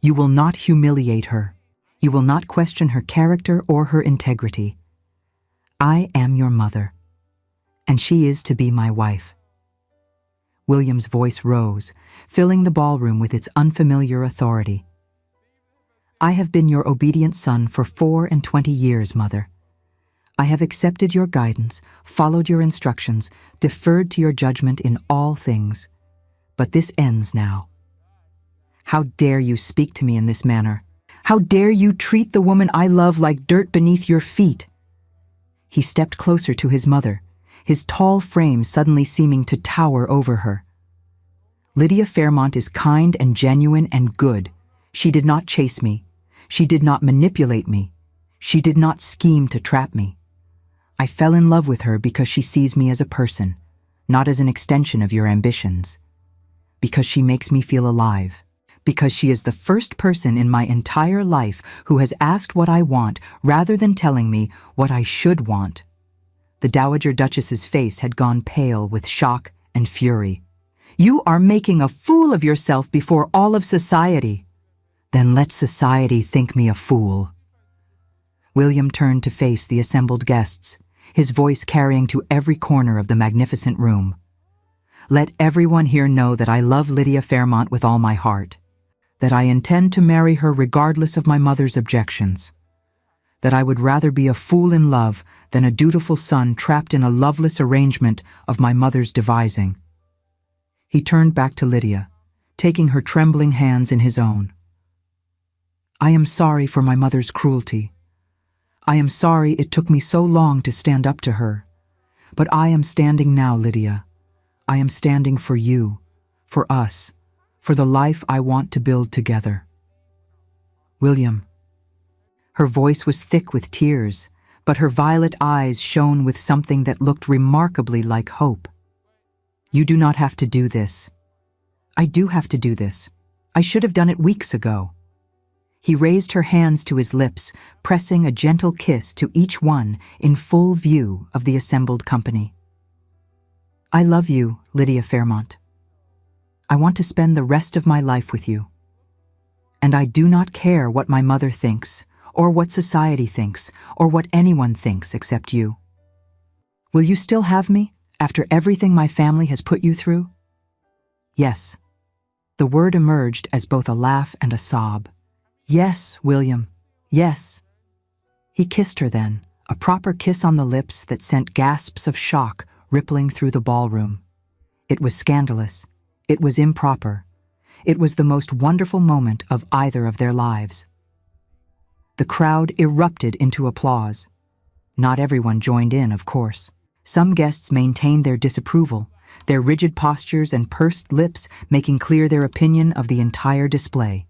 You will not humiliate her. You will not question her character or her integrity. I am your mother, and she is to be my wife. William's voice rose, filling the ballroom with its unfamiliar authority. I have been your obedient son for 24 years, Mother. I have accepted your guidance, followed your instructions, deferred to your judgment in all things. But this ends now. How dare you speak to me in this manner? How dare you treat the woman I love like dirt beneath your feet? He stepped closer to his mother, his tall frame suddenly seeming to tower over her. Lydia Fairmont is kind and genuine and good. She did not chase me. She did not manipulate me. She did not scheme to trap me. I fell in love with her because she sees me as a person, not as an extension of your ambitions. Because she makes me feel alive. Because she is the first person in my entire life who has asked what I want rather than telling me what I should want. The Dowager Duchess's face had gone pale with shock and fury. You are making a fool of yourself before all of society. Then let society think me a fool. William turned to face the assembled guests, his voice carrying to every corner of the magnificent room. Let everyone here know that I love Lydia Fairmont with all my heart. That I intend to marry her regardless of my mother's objections. That I would rather be a fool in love than a dutiful son trapped in a loveless arrangement of my mother's devising. He turned back to Lydia, taking her trembling hands in his own. I am sorry for my mother's cruelty. I am sorry it took me so long to stand up to her. But I am standing now, Lydia. I am standing for you, for us, for the life I want to build together. William. Her voice was thick with tears, but her violet eyes shone with something that looked remarkably like hope. You do not have to do this. I do have to do this. I should have done it weeks ago. He raised her hands to his lips, pressing a gentle kiss to each one in full view of the assembled company. I love you, Lydia Fairmont. I want to spend the rest of my life with you. And I do not care what my mother thinks, or what society thinks, or what anyone thinks except you. Will you still have me, after everything my family has put you through? Yes. The word emerged as both a laugh and a sob. Yes, William, yes. He kissed her then, a proper kiss on the lips that sent gasps of shock rippling through the ballroom. It was scandalous. It was improper. It was the most wonderful moment of either of their lives. The crowd erupted into applause. Not everyone joined in, of course. Some guests maintained their disapproval, their rigid postures and pursed lips making clear their opinion of the entire display.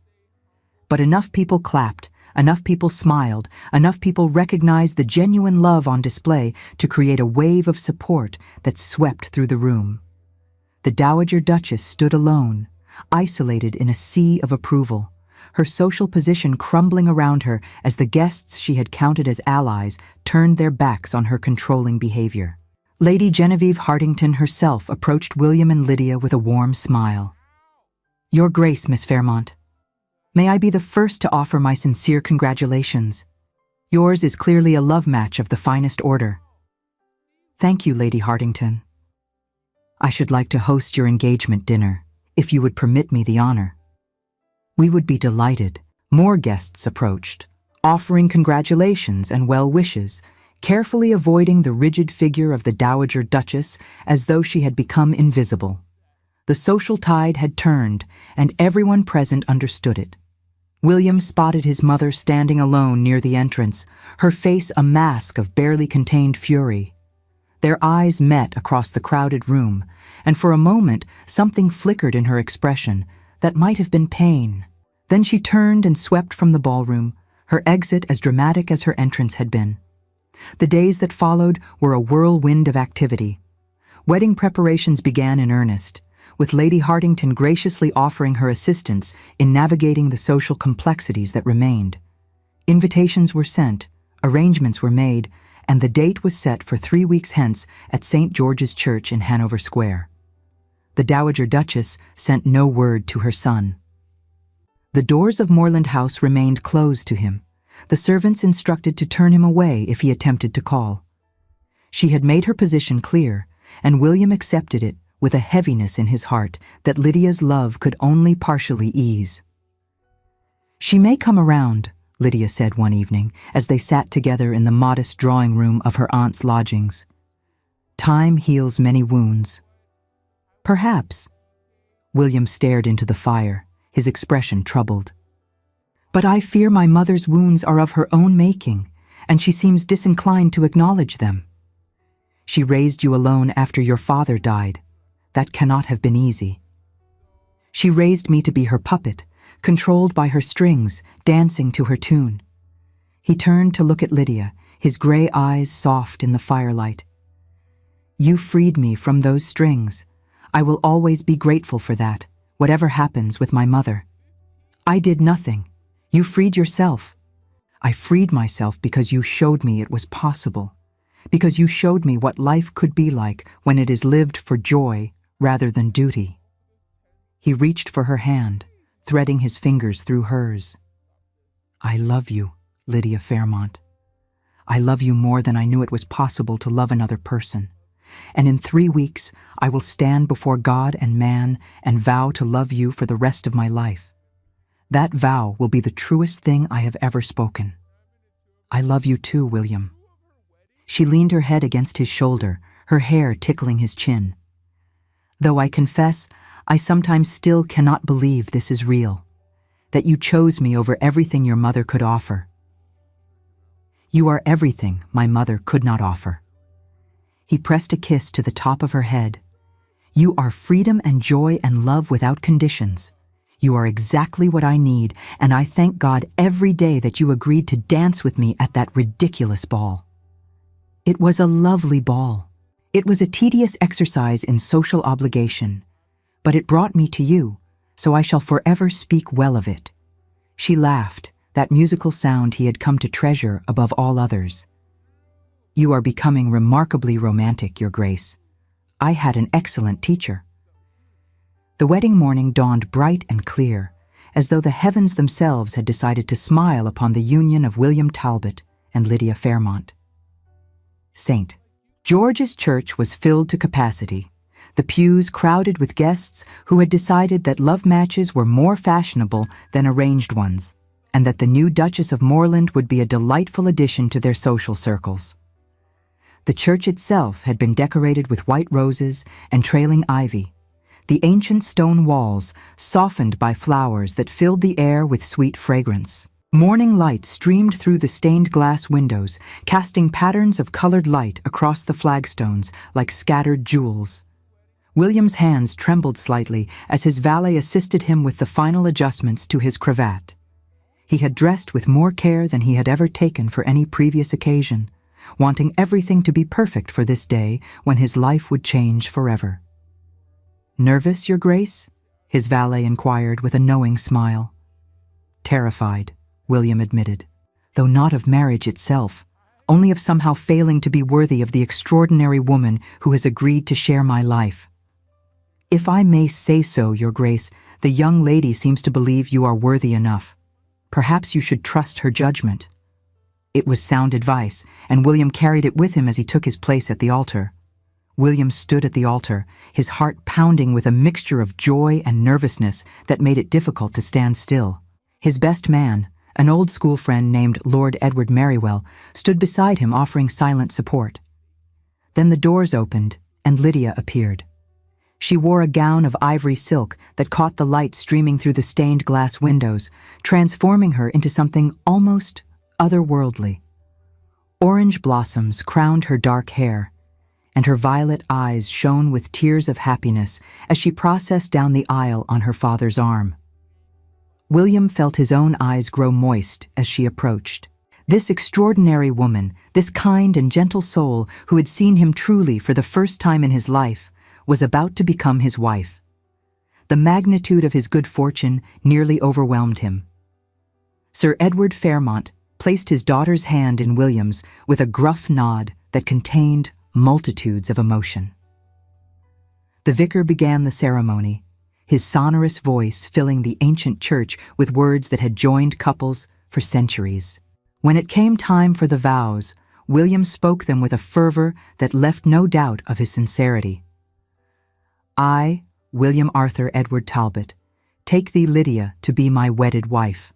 But enough people clapped, enough people smiled, enough people recognized the genuine love on display to create a wave of support that swept through the room. The Dowager Duchess stood alone, isolated in a sea of approval, her social position crumbling around her as the guests she had counted as allies turned their backs on her controlling behavior. Lady Genevieve Hartington herself approached William and Lydia with a warm smile. "Your Grace, Miss Fairmont. May I be the first to offer my sincere congratulations. Yours is clearly a love match of the finest order." "Thank you, Lady Hartington. I should like to host your engagement dinner, if you would permit me the honor." "We would be delighted." More guests approached, offering congratulations and well wishes, carefully avoiding the rigid figure of the Dowager Duchess as though she had become invisible. The social tide had turned, and everyone present understood it. William spotted his mother standing alone near the entrance, her face a mask of barely contained fury. Their eyes met across the crowded room, and for a moment something flickered in her expression that might have been pain. Then she turned and swept from the ballroom, her exit as dramatic as her entrance had been. The days that followed were a whirlwind of activity. Wedding preparations began in earnest, with Lady Hartington graciously offering her assistance in navigating the social complexities that remained. Invitations were sent, arrangements were made, and the date was set for 3 weeks hence at St. George's Church in Hanover Square. The Dowager Duchess sent no word to her son. The doors of Moreland House remained closed to him, the servants instructed to turn him away if he attempted to call. She had made her position clear, and William accepted it with a heaviness in his heart that Lydia's love could only partially ease. "She may come around," Lydia said one evening as they sat together in the modest drawing room of her aunt's lodgings. "Time heals many wounds." "Perhaps." William stared into the fire, his expression troubled. "But I fear my mother's wounds are of her own making, and she seems disinclined to acknowledge them. She raised you alone after your father died. That cannot have been easy. She raised me to be her puppet, controlled by her strings, dancing to her tune." He turned to look at Lydia, his gray eyes soft in the firelight. "You freed me from those strings. I will always be grateful for that, whatever happens with my mother. I did nothing. You freed yourself. I freed myself because you showed me it was possible, because you showed me what life could be like when it is lived for joy rather than duty." He reached for her hand, threading his fingers through hers. "I love you, Lydia Fairmont. I love you more than I knew it was possible to love another person. And in 3 weeks, I will stand before God and man and vow to love you for the rest of my life. That vow will be the truest thing I have ever spoken. I love you too, William." She leaned her head against his shoulder, her hair tickling his chin. "Though I confess, I sometimes still cannot believe this is real, that you chose me over everything your mother could offer. You are everything my mother could not offer." He pressed a kiss to the top of her head. "You are freedom and joy and love without conditions. You are exactly what I need, and I thank God every day that you agreed to dance with me at that ridiculous ball." It was a lovely ball. It was a tedious exercise in social obligation, but it brought me to you, so I shall forever speak well of it. She laughed, that musical sound he had come to treasure above all others. "You are becoming remarkably romantic, Your Grace. I had an excellent teacher." The wedding morning dawned bright and clear, as though the heavens themselves had decided to smile upon the union of William Talbot and Lydia Fairmont. St. George's Church was filled to capacity, the pews crowded with guests who had decided that love matches were more fashionable than arranged ones, and that the new Duchess of Moreland would be a delightful addition to their social circles. The church itself had been decorated with white roses and trailing ivy, the ancient stone walls softened by flowers that filled the air with sweet fragrance. Morning light streamed through the stained glass windows, casting patterns of colored light across the flagstones like scattered jewels. William's hands trembled slightly as his valet assisted him with the final adjustments to his cravat. He had dressed with more care than he had ever taken for any previous occasion, wanting everything to be perfect for this day when his life would change forever. "Nervous, Your Grace?" his valet inquired with a knowing smile. "Terrified," William admitted, "though not of marriage itself, only of somehow failing to be worthy of the extraordinary woman who has agreed to share my life. If I may say so, Your Grace, the young lady seems to believe you are worthy enough. Perhaps you should trust her judgment." It was sound advice, and William carried it with him as he took his place at the altar. William stood at the altar, his heart pounding with a mixture of joy and nervousness that made it difficult to stand still. His best man, an old school friend named Lord Edward Merrywell, stood beside him offering silent support. Then the doors opened, and Lydia appeared. She wore a gown of ivory silk that caught the light streaming through the stained glass windows, transforming her into something almost otherworldly. Orange blossoms crowned her dark hair, and her violet eyes shone with tears of happiness as she processed down the aisle on her father's arm. William felt his own eyes grow moist as she approached. This extraordinary woman, this kind and gentle soul who had seen him truly for the first time in his life, was about to become his wife. The magnitude of his good fortune nearly overwhelmed him. Sir Edward Fairmont placed his daughter's hand in William's with a gruff nod that contained multitudes of emotion. The vicar began the ceremony, his sonorous voice filling the ancient church with words that had joined couples for centuries. When it came time for the vows, William spoke them with a fervor that left no doubt of his sincerity. "I, William Arthur Edward Talbot, take thee, Lydia, to be my wedded wife,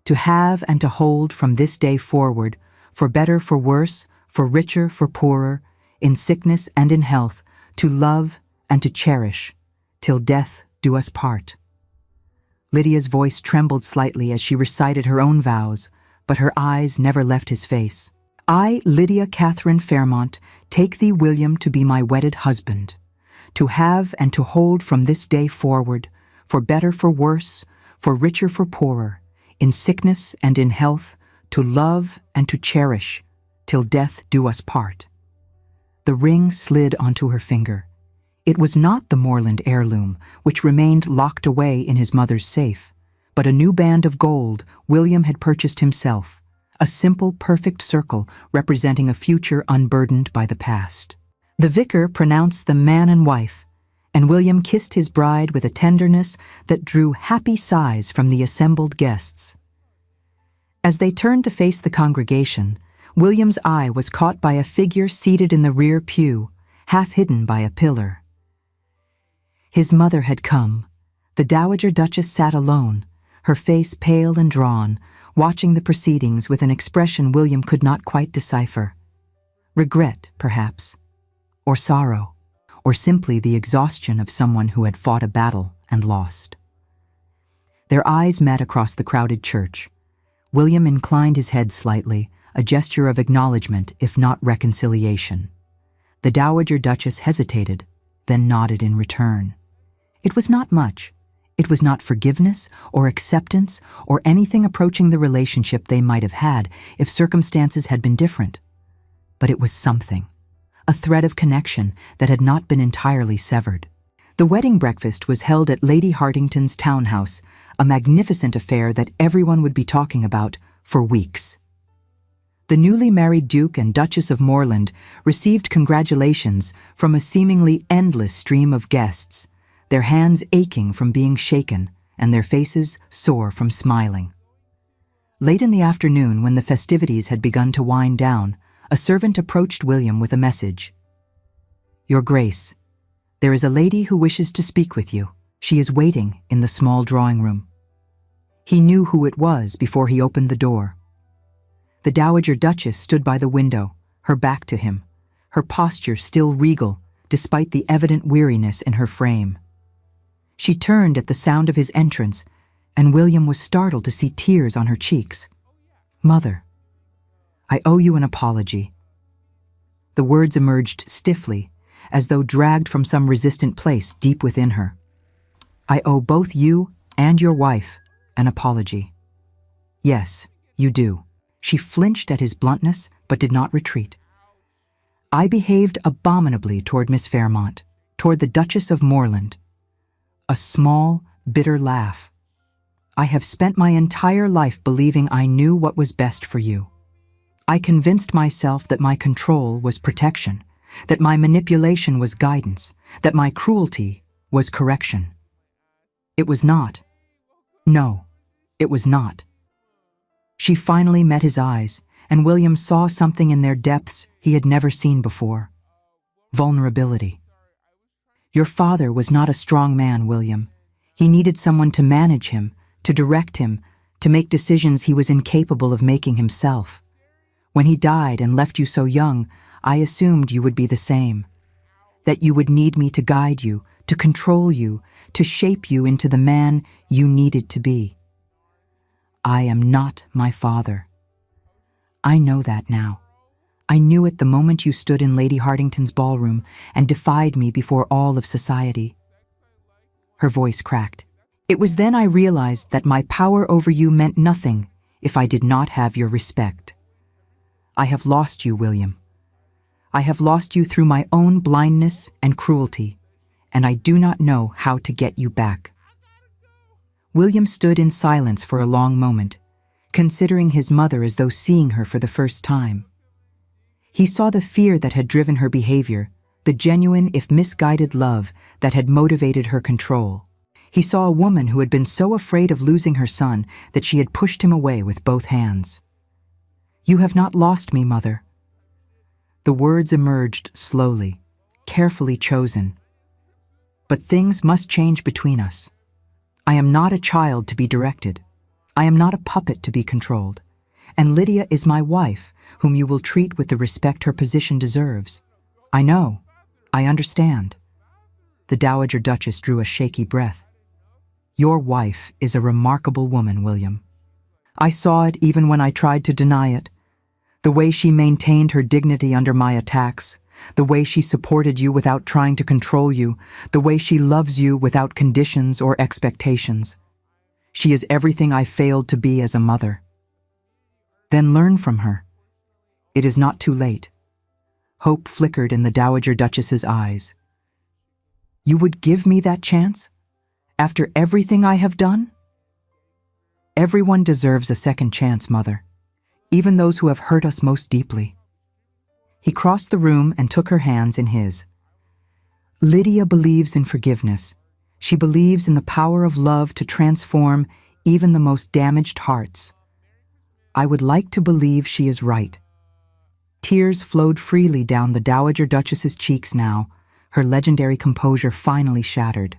to have and to hold from this day forward, for better, for worse, for richer, for poorer, in sickness and in health, to love and to cherish, till death do us part." Lydia's voice trembled slightly as she recited her own vows, but her eyes never left his face. "I, Lydia Catherine Fairmont, take thee, William, to be my wedded husband, to have and to hold from this day forward, for better, for worse, for richer, for poorer, in sickness and in health, to love and to cherish, till death do us part." The ring slid onto her finger. It was not the Moreland heirloom, which remained locked away in his mother's safe, but a new band of gold William had purchased himself, a simple, perfect circle representing a future unburdened by the past. The vicar pronounced them man and wife, and William kissed his bride with a tenderness that drew happy sighs from the assembled guests. As they turned to face the congregation, William's eye was caught by a figure seated in the rear pew, half hidden by a pillar. His mother had come. The Dowager Duchess sat alone, her face pale and drawn, watching the proceedings with an expression William could not quite decipher. Regret, perhaps, or sorrow, or simply the exhaustion of someone who had fought a battle and lost. Their eyes met across the crowded church. William inclined his head slightly, a gesture of acknowledgement, if not reconciliation. The Dowager Duchess hesitated, then nodded in return. It was not much. It was not forgiveness or acceptance or anything approaching the relationship they might have had if circumstances had been different. But it was something, a thread of connection that had not been entirely severed. The wedding breakfast was held at Lady Hartington's townhouse, a magnificent affair that everyone would be talking about for weeks. The newly married Duke and Duchess of Moreland received congratulations from a seemingly endless stream of guests, their hands aching from being shaken and their faces sore from smiling. Late in the afternoon, when the festivities had begun to wind down, a servant approached William with a message. "Your Grace, there is a lady who wishes to speak with you. She is waiting in the small drawing room." He knew who it was before he opened the door. The Dowager Duchess stood by the window, her back to him, her posture still regal despite the evident weariness in her frame. She turned at the sound of his entrance, and William was startled to see tears on her cheeks. "Mother, I owe you an apology." The words emerged stiffly, as though dragged from some resistant place deep within her. "I owe both you and your wife an apology." "Yes, you do." She flinched at his bluntness, but did not retreat. "I behaved abominably toward Miss Fairmont, toward the Duchess of Moreland." A small, bitter laugh. "I have spent my entire life believing I knew what was best for you. I convinced myself that my control was protection, that my manipulation was guidance, that my cruelty was correction. It was not. No, it was not." She finally met his eyes, and William saw something in their depths he had never seen before. Vulnerability. "Your father was not a strong man, William. He needed someone to manage him, to direct him, to make decisions he was incapable of making himself. When he died and left you so young, I assumed you would be the same. That you would need me to guide you, to control you, to shape you into the man you needed to be. I am not my father. I know that now. I knew it the moment you stood in Lady Hartington's ballroom and defied me before all of society." Her voice cracked. "It was then I realized that my power over you meant nothing if I did not have your respect. I have lost you, William. I have lost you through my own blindness and cruelty, and I do not know how to get you back." William stood in silence for a long moment, considering his mother as though seeing her for the first time. He saw the fear that had driven her behavior, the genuine if misguided love that had motivated her control. He saw a woman who had been so afraid of losing her son that she had pushed him away with both hands. "You have not lost me, Mother." The words emerged slowly, carefully chosen. "But things must change between us. I am not a child to be directed. I am not a puppet to be controlled. And Lydia is my wife, whom you will treat with the respect her position deserves. I know. I understand." The Dowager Duchess drew a shaky breath. "Your wife is a remarkable woman, William. I saw it even when I tried to deny it. The way she maintained her dignity under my attacks, the way she supported you without trying to control you, the way she loves you without conditions or expectations. She is everything I failed to be as a mother. Then learn from her. It is not too late." Hope flickered in the Dowager Duchess's eyes. "You would give me that chance? After everything I have done?" "Everyone deserves a second chance, Mother, even those who have hurt us most deeply." He crossed the room and took her hands in his. "Lydia believes in forgiveness. She believes in the power of love to transform even the most damaged hearts. I would like to believe she is right." Tears flowed freely down the Dowager Duchess's cheeks now, her legendary composure finally shattered.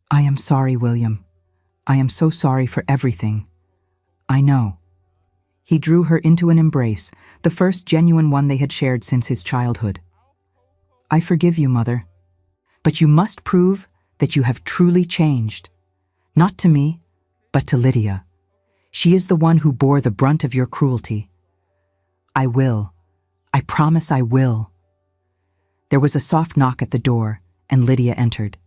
"I am sorry, William. I am so sorry for everything. I know." He drew her into an embrace, the first genuine one they had shared since his childhood. "I forgive you, Mother. But you must prove that you have truly changed. Not to me, but to Lydia. She is the one who bore the brunt of your cruelty. I will. I promise I will." There was a soft knock at the door, and Lydia entered.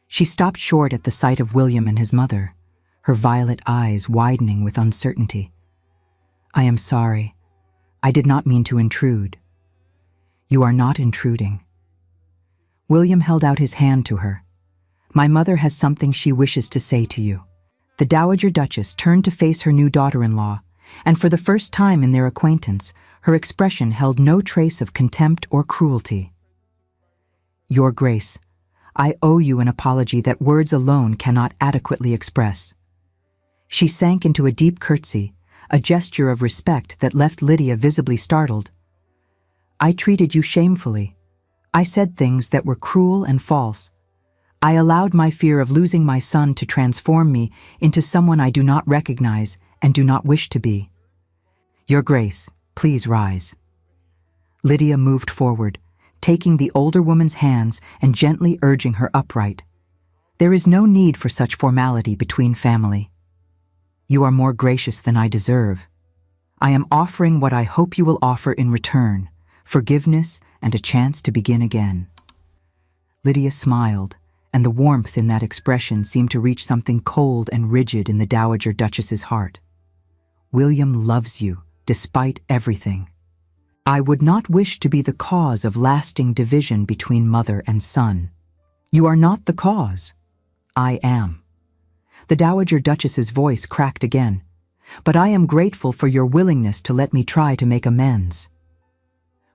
She stopped short at the sight of William and his mother, her violet eyes widening with uncertainty. "I am sorry. I did not mean to intrude." "You are not intruding." William held out his hand to her. "My mother has something she wishes to say to you." The Dowager Duchess turned to face her new daughter-in-law, and for the first time in their acquaintance, her expression held no trace of contempt or cruelty. "Your Grace, I owe you an apology that words alone cannot adequately express." She sank into a deep curtsy, a gesture of respect that left Lydia visibly startled. "I treated you shamefully. I said things that were cruel and false. I allowed my fear of losing my son to transform me into someone I do not recognize and do not wish to be. Your Grace, please rise. Lydia moved forward, taking the older woman's hands and gently urging her upright. There is no need for such formality between family. You are more gracious than I deserve. I am offering what I hope you will offer in return, forgiveness and a chance to begin again. Lydia smiled, and the warmth in that expression seemed to reach something cold and rigid in the Dowager Duchess's heart. William loves you, despite everything. I would not wish to be the cause of lasting division between mother and son. You are not the cause. I am. The Dowager Duchess's voice cracked again. But I am grateful for your willingness to let me try to make amends.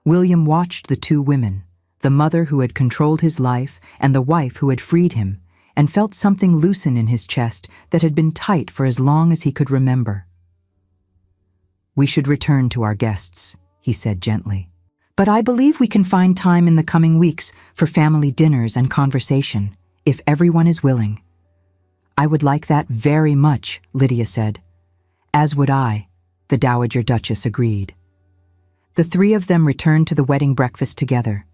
William watched the two women, the mother who had controlled his life and the wife who had freed him, and felt something loosen in his chest that had been tight for as long as he could remember. We should return to our guests, he said gently. But I believe we can find time in the coming weeks for family dinners and conversation, if everyone is willing. I would like that very much, Lydia said. As would I, the Dowager Duchess agreed. The three of them returned to the wedding breakfast together,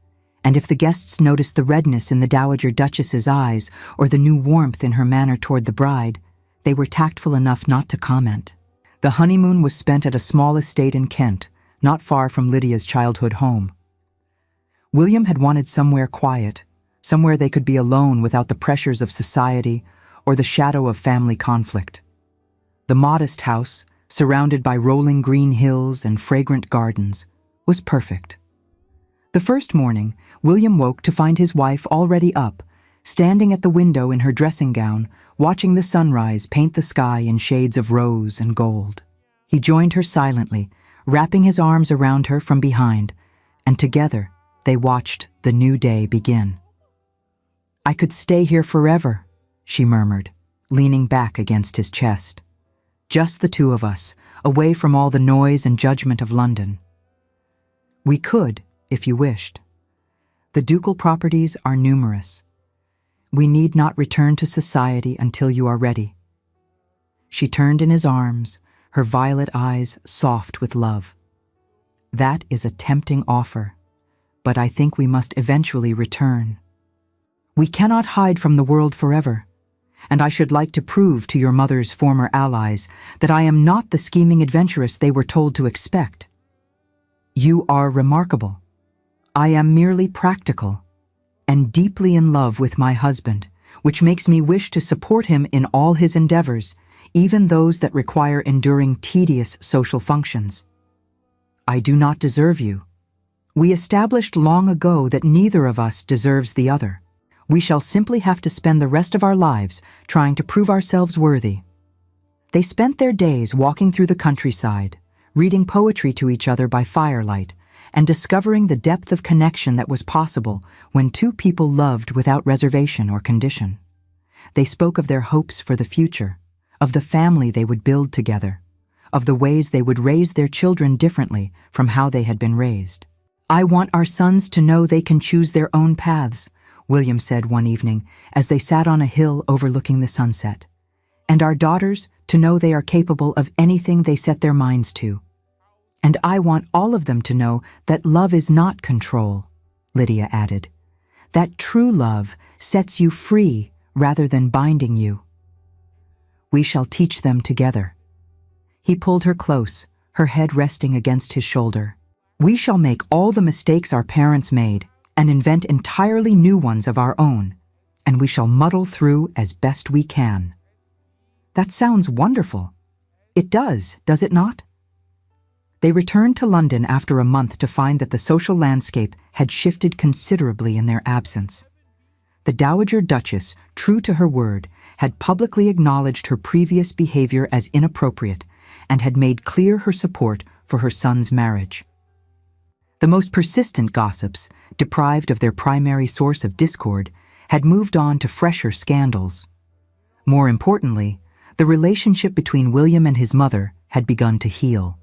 and if the guests noticed the redness in the Dowager Duchess's eyes or the new warmth in her manner toward the bride, they were tactful enough not to comment. The honeymoon was spent at a small estate in Kent, not far from Lydia's childhood home. William had wanted somewhere quiet, somewhere they could be alone without the pressures of society or the shadow of family conflict. The modest house, surrounded by rolling green hills and fragrant gardens, was perfect. The first morning, William woke to find his wife already up, standing at the window in her dressing gown, watching the sunrise paint the sky in shades of rose and gold. He joined her silently, wrapping his arms around her from behind, and together they watched the new day begin. I could stay here forever, she murmured, leaning back against his chest. Just the two of us, away from all the noise and judgment of London. We could, if you wished. The ducal properties are numerous. We need not return to society until you are ready. She turned in his arms, her violet eyes soft with love. That is a tempting offer, but I think we must eventually return. We cannot hide from the world forever, and I should like to prove to your mother's former allies that I am not the scheming adventuress they were told to expect. You are remarkable. I am merely practical, and deeply in love with my husband, which makes me wish to support him in all his endeavors, even those that require enduring tedious social functions. I do not deserve you. We established long ago that neither of us deserves the other. We shall simply have to spend the rest of our lives trying to prove ourselves worthy. They spent their days walking through the countryside, reading poetry to each other by firelight, and discovering the depth of connection that was possible when two people loved without reservation or condition. They spoke of their hopes for the future, of the family they would build together, of the ways they would raise their children differently from how they had been raised. I want our sons to know they can choose their own paths, William said one evening as they sat on a hill overlooking the sunset, and our daughters to know they are capable of anything they set their minds to. And I want all of them to know that love is not control, Lydia added, that true love sets you free rather than binding you. We shall teach them together. He pulled her close, her head resting against his shoulder. We shall make all the mistakes our parents made and invent entirely new ones of our own, and we shall muddle through as best we can. That sounds wonderful. It does it not? They returned to London after a month to find that the social landscape had shifted considerably in their absence. The Dowager Duchess, true to her word, had publicly acknowledged her previous behavior as inappropriate and had made clear her support for her son's marriage. The most persistent gossips, deprived of their primary source of discord, had moved on to fresher scandals. More importantly, the relationship between William and his mother had begun to heal.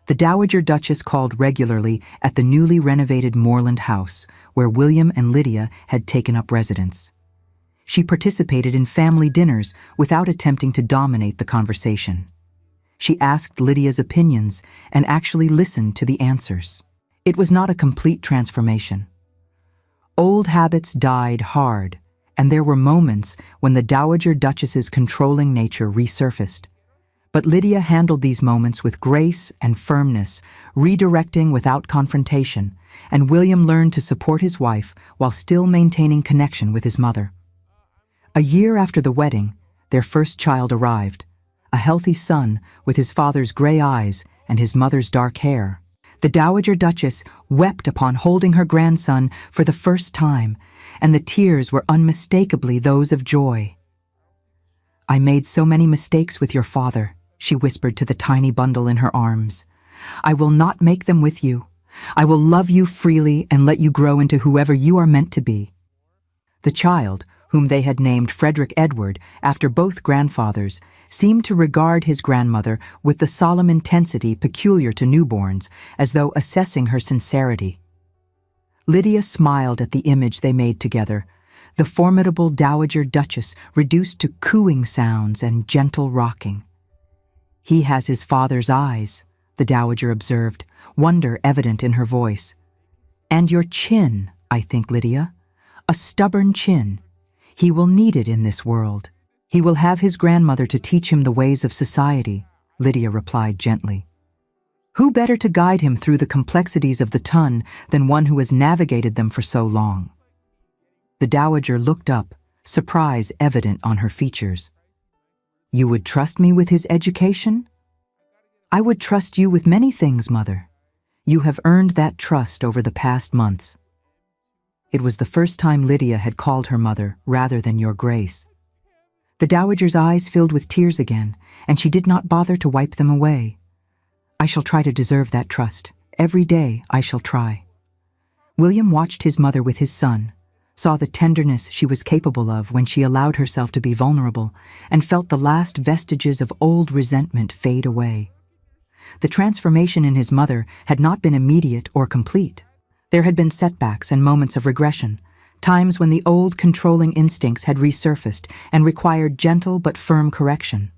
The Dowager Duchess called regularly at the newly renovated Moorland house, where William and Lydia had taken up residence. She participated in family dinners without attempting to dominate the conversation. She asked Lydia's opinions and actually listened to the answers. It was not a complete transformation. Old habits died hard, and there were moments when the Dowager Duchess's controlling nature resurfaced. But Lydia handled these moments with grace and firmness, redirecting without confrontation, and William learned to support his wife while still maintaining connection with his mother. A year after the wedding, their first child arrived, a healthy son with his father's gray eyes and his mother's dark hair. The Dowager Duchess wept upon holding her grandson for the first time, and the tears were unmistakably those of joy. "I made so many mistakes with your father," she whispered to the tiny bundle in her arms. "I will not make them with you. I will love you freely and let you grow into whoever you are meant to be." The child, whom they had named Frederick Edward after both grandfathers, seemed to regard his grandmother with the solemn intensity peculiar to newborns, as though assessing her sincerity. Lydia smiled at the image they made together, the formidable Dowager Duchess reduced to cooing sounds and gentle rocking. "He has his father's eyes," the Dowager observed, wonder evident in her voice. "And your chin, I think, Lydia. A stubborn chin. He will need it in this world. He will have his grandmother to teach him the ways of society," Lydia replied gently. "Who better to guide him through the complexities of the ton than one who has navigated them for so long?" The Dowager looked up, surprise evident on her features. "You would trust me with his education?" "I would trust you with many things, Mother. You have earned that trust over the past months." It was the first time Lydia had called her mother rather than Your Grace. The Dowager's eyes filled with tears again, and she did not bother to wipe them away. "I shall try to deserve that trust. Every day I shall try." William watched his mother with his son, saw the tenderness she was capable of when she allowed herself to be vulnerable, and felt the last vestiges of old resentment fade away. The transformation in his mother had not been immediate or complete. There had been setbacks and moments of regression, times when the old controlling instincts had resurfaced and required gentle but firm correction.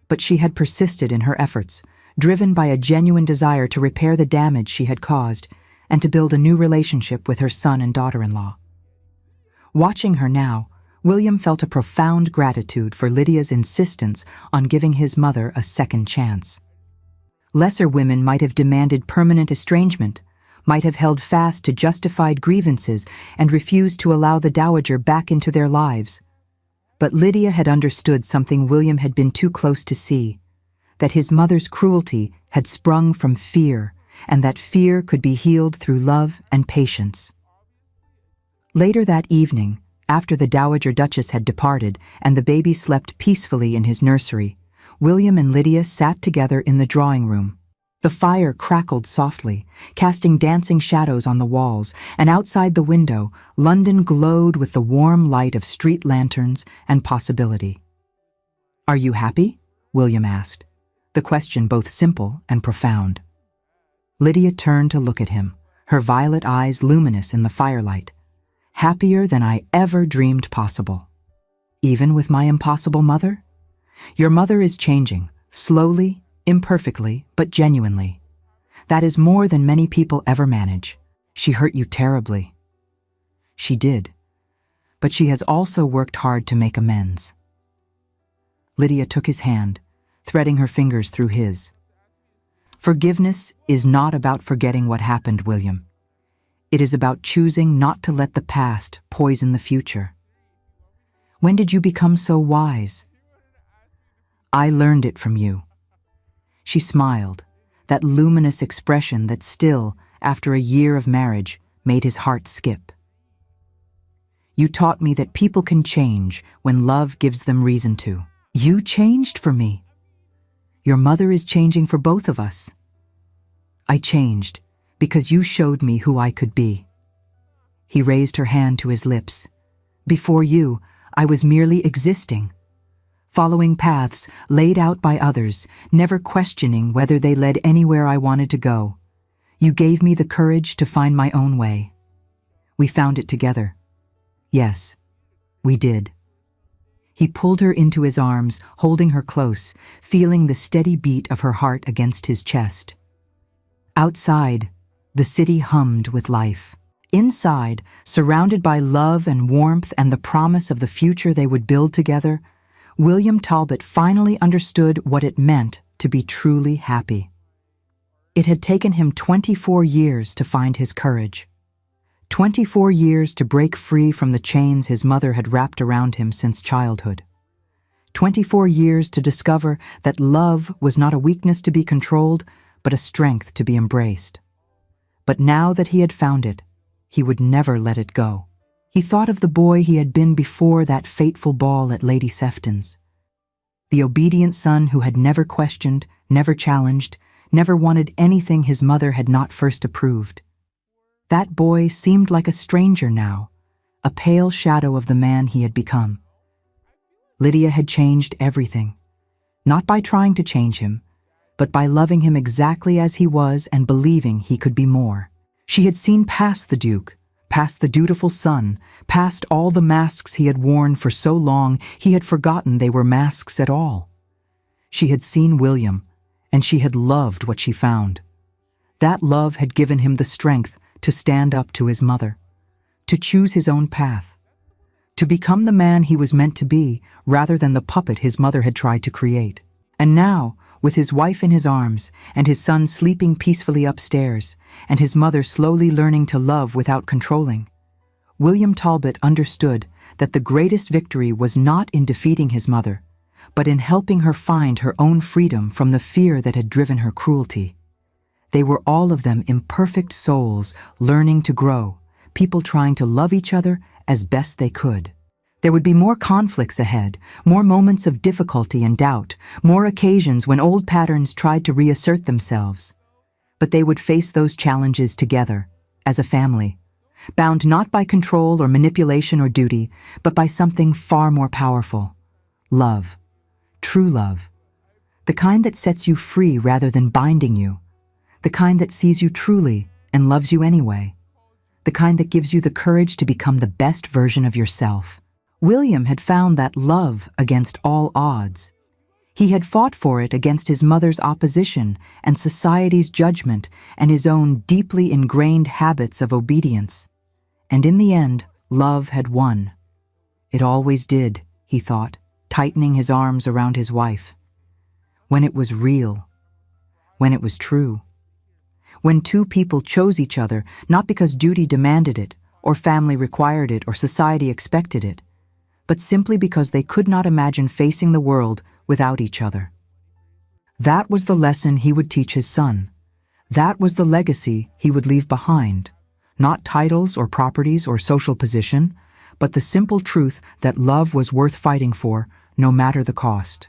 But she had persisted in her efforts, driven by a genuine desire to repair the damage she had caused and to build a new relationship with her son and daughter-in-law. Watching her now, William felt a profound gratitude for Lydia's insistence on giving his mother a second chance. Lesser women might have demanded permanent estrangement, might have held fast to justified grievances and refused to allow the Dowager back into their lives. But Lydia had understood something William had been too close to see, that his mother's cruelty had sprung from fear, and that fear could be healed through love and patience. Later that evening, after the Dowager Duchess had departed and the baby slept peacefully in his nursery, William and Lydia sat together in the drawing room. The fire crackled softly, casting dancing shadows on the walls, and outside the window, London glowed with the warm light of street lanterns and possibility. "Are you happy?" William asked, the question both simple and profound. Lydia turned to look at him, her violet eyes luminous in the firelight. "Happier than I ever dreamed possible." "Even with my impossible mother?" "Your mother is changing, slowly, imperfectly, but genuinely. That is more than many people ever manage. She hurt you terribly." "She did. But she has also worked hard to make amends." Lydia took his hand, threading her fingers through his. "Forgiveness is not about forgetting what happened, William. It is about choosing not to let the past poison the future." "When did you become so wise?" "I learned it from you." She smiled, that luminous expression that still, after a year of marriage, made his heart skip. "You taught me that people can change when love gives them reason to." "You changed for me." "Your mother is changing for both of us." "I changed because you showed me who I could be." He raised her hand to his lips. "Before you, I was merely existing, following paths laid out by others, never questioning whether they led anywhere I wanted to go. You gave me the courage to find my own way. We found it together. Yes, "We did." He pulled her into his arms, holding her close, feeling the steady beat of her heart against his chest. Outside, the city hummed with life. Inside, surrounded by love and warmth and the promise of the future they would build together, William Talbot finally understood what it meant to be truly happy. It had taken him 24 years to find his courage. 24 years to break free from the chains his mother had wrapped around him since childhood. 24 years to discover that love was not a weakness to be controlled, but a strength to be embraced. But now that he had found it, he would never let it go. He thought of the boy he had been before that fateful ball at Lady Sefton's. The obedient son who had never questioned, never challenged, never wanted anything his mother had not first approved. That boy seemed like a stranger now, a pale shadow of the man he had become. Lydia had changed everything, not by trying to change him, but by loving him exactly as he was and believing he could be more. She had seen past the Duke, past the dutiful son, past all the masks he had worn for so long he had forgotten they were masks at all. She had seen William, and she had loved what she found. That love had given him the strength to stand up to his mother, to choose his own path, to become the man he was meant to be rather than the puppet his mother had tried to create. And now, with his wife in his arms, and his son sleeping peacefully upstairs, and his mother slowly learning to love without controlling, William Talbot understood that the greatest victory was not in defeating his mother, but in helping her find her own freedom from the fear that had driven her cruelty. They were all of them imperfect souls learning to grow, people trying to love each other as best they could. There would be more conflicts ahead, more moments of difficulty and doubt, more occasions when old patterns tried to reassert themselves. But they would face those challenges together, as a family, bound not by control or manipulation or duty, but by something far more powerful: love, true love, the kind that sets you free rather than binding you, the kind that sees you truly and loves you anyway, the kind that gives you the courage to become the best version of yourself. William had found that love against all odds. He had fought for it against his mother's opposition and society's judgment and his own deeply ingrained habits of obedience. And in the end, love had won. It always did, he thought, tightening his arms around his wife. When it was real, when it was true, when two people chose each other not because duty demanded it, or family required it, or society expected it, but simply because they could not imagine facing the world without each other. That was the lesson he would teach his son. That was the legacy he would leave behind. Not titles or properties or social position, but the simple truth that love was worth fighting for, no matter the cost.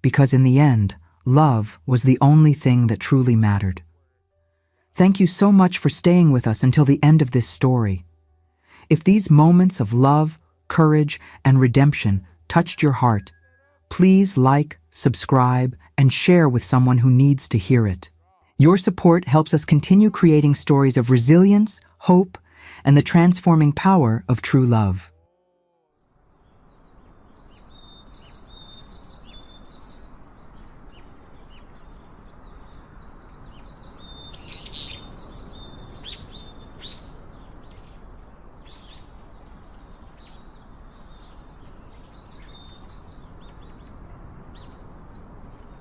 Because in the end, love was the only thing that truly mattered. Thank you so much for staying with us until the end of this story. If these moments of love, courage, and redemption touched your heart, please like, subscribe, and share with someone who needs to hear it. Your support helps us continue creating stories of resilience, hope, and the transforming power of true love.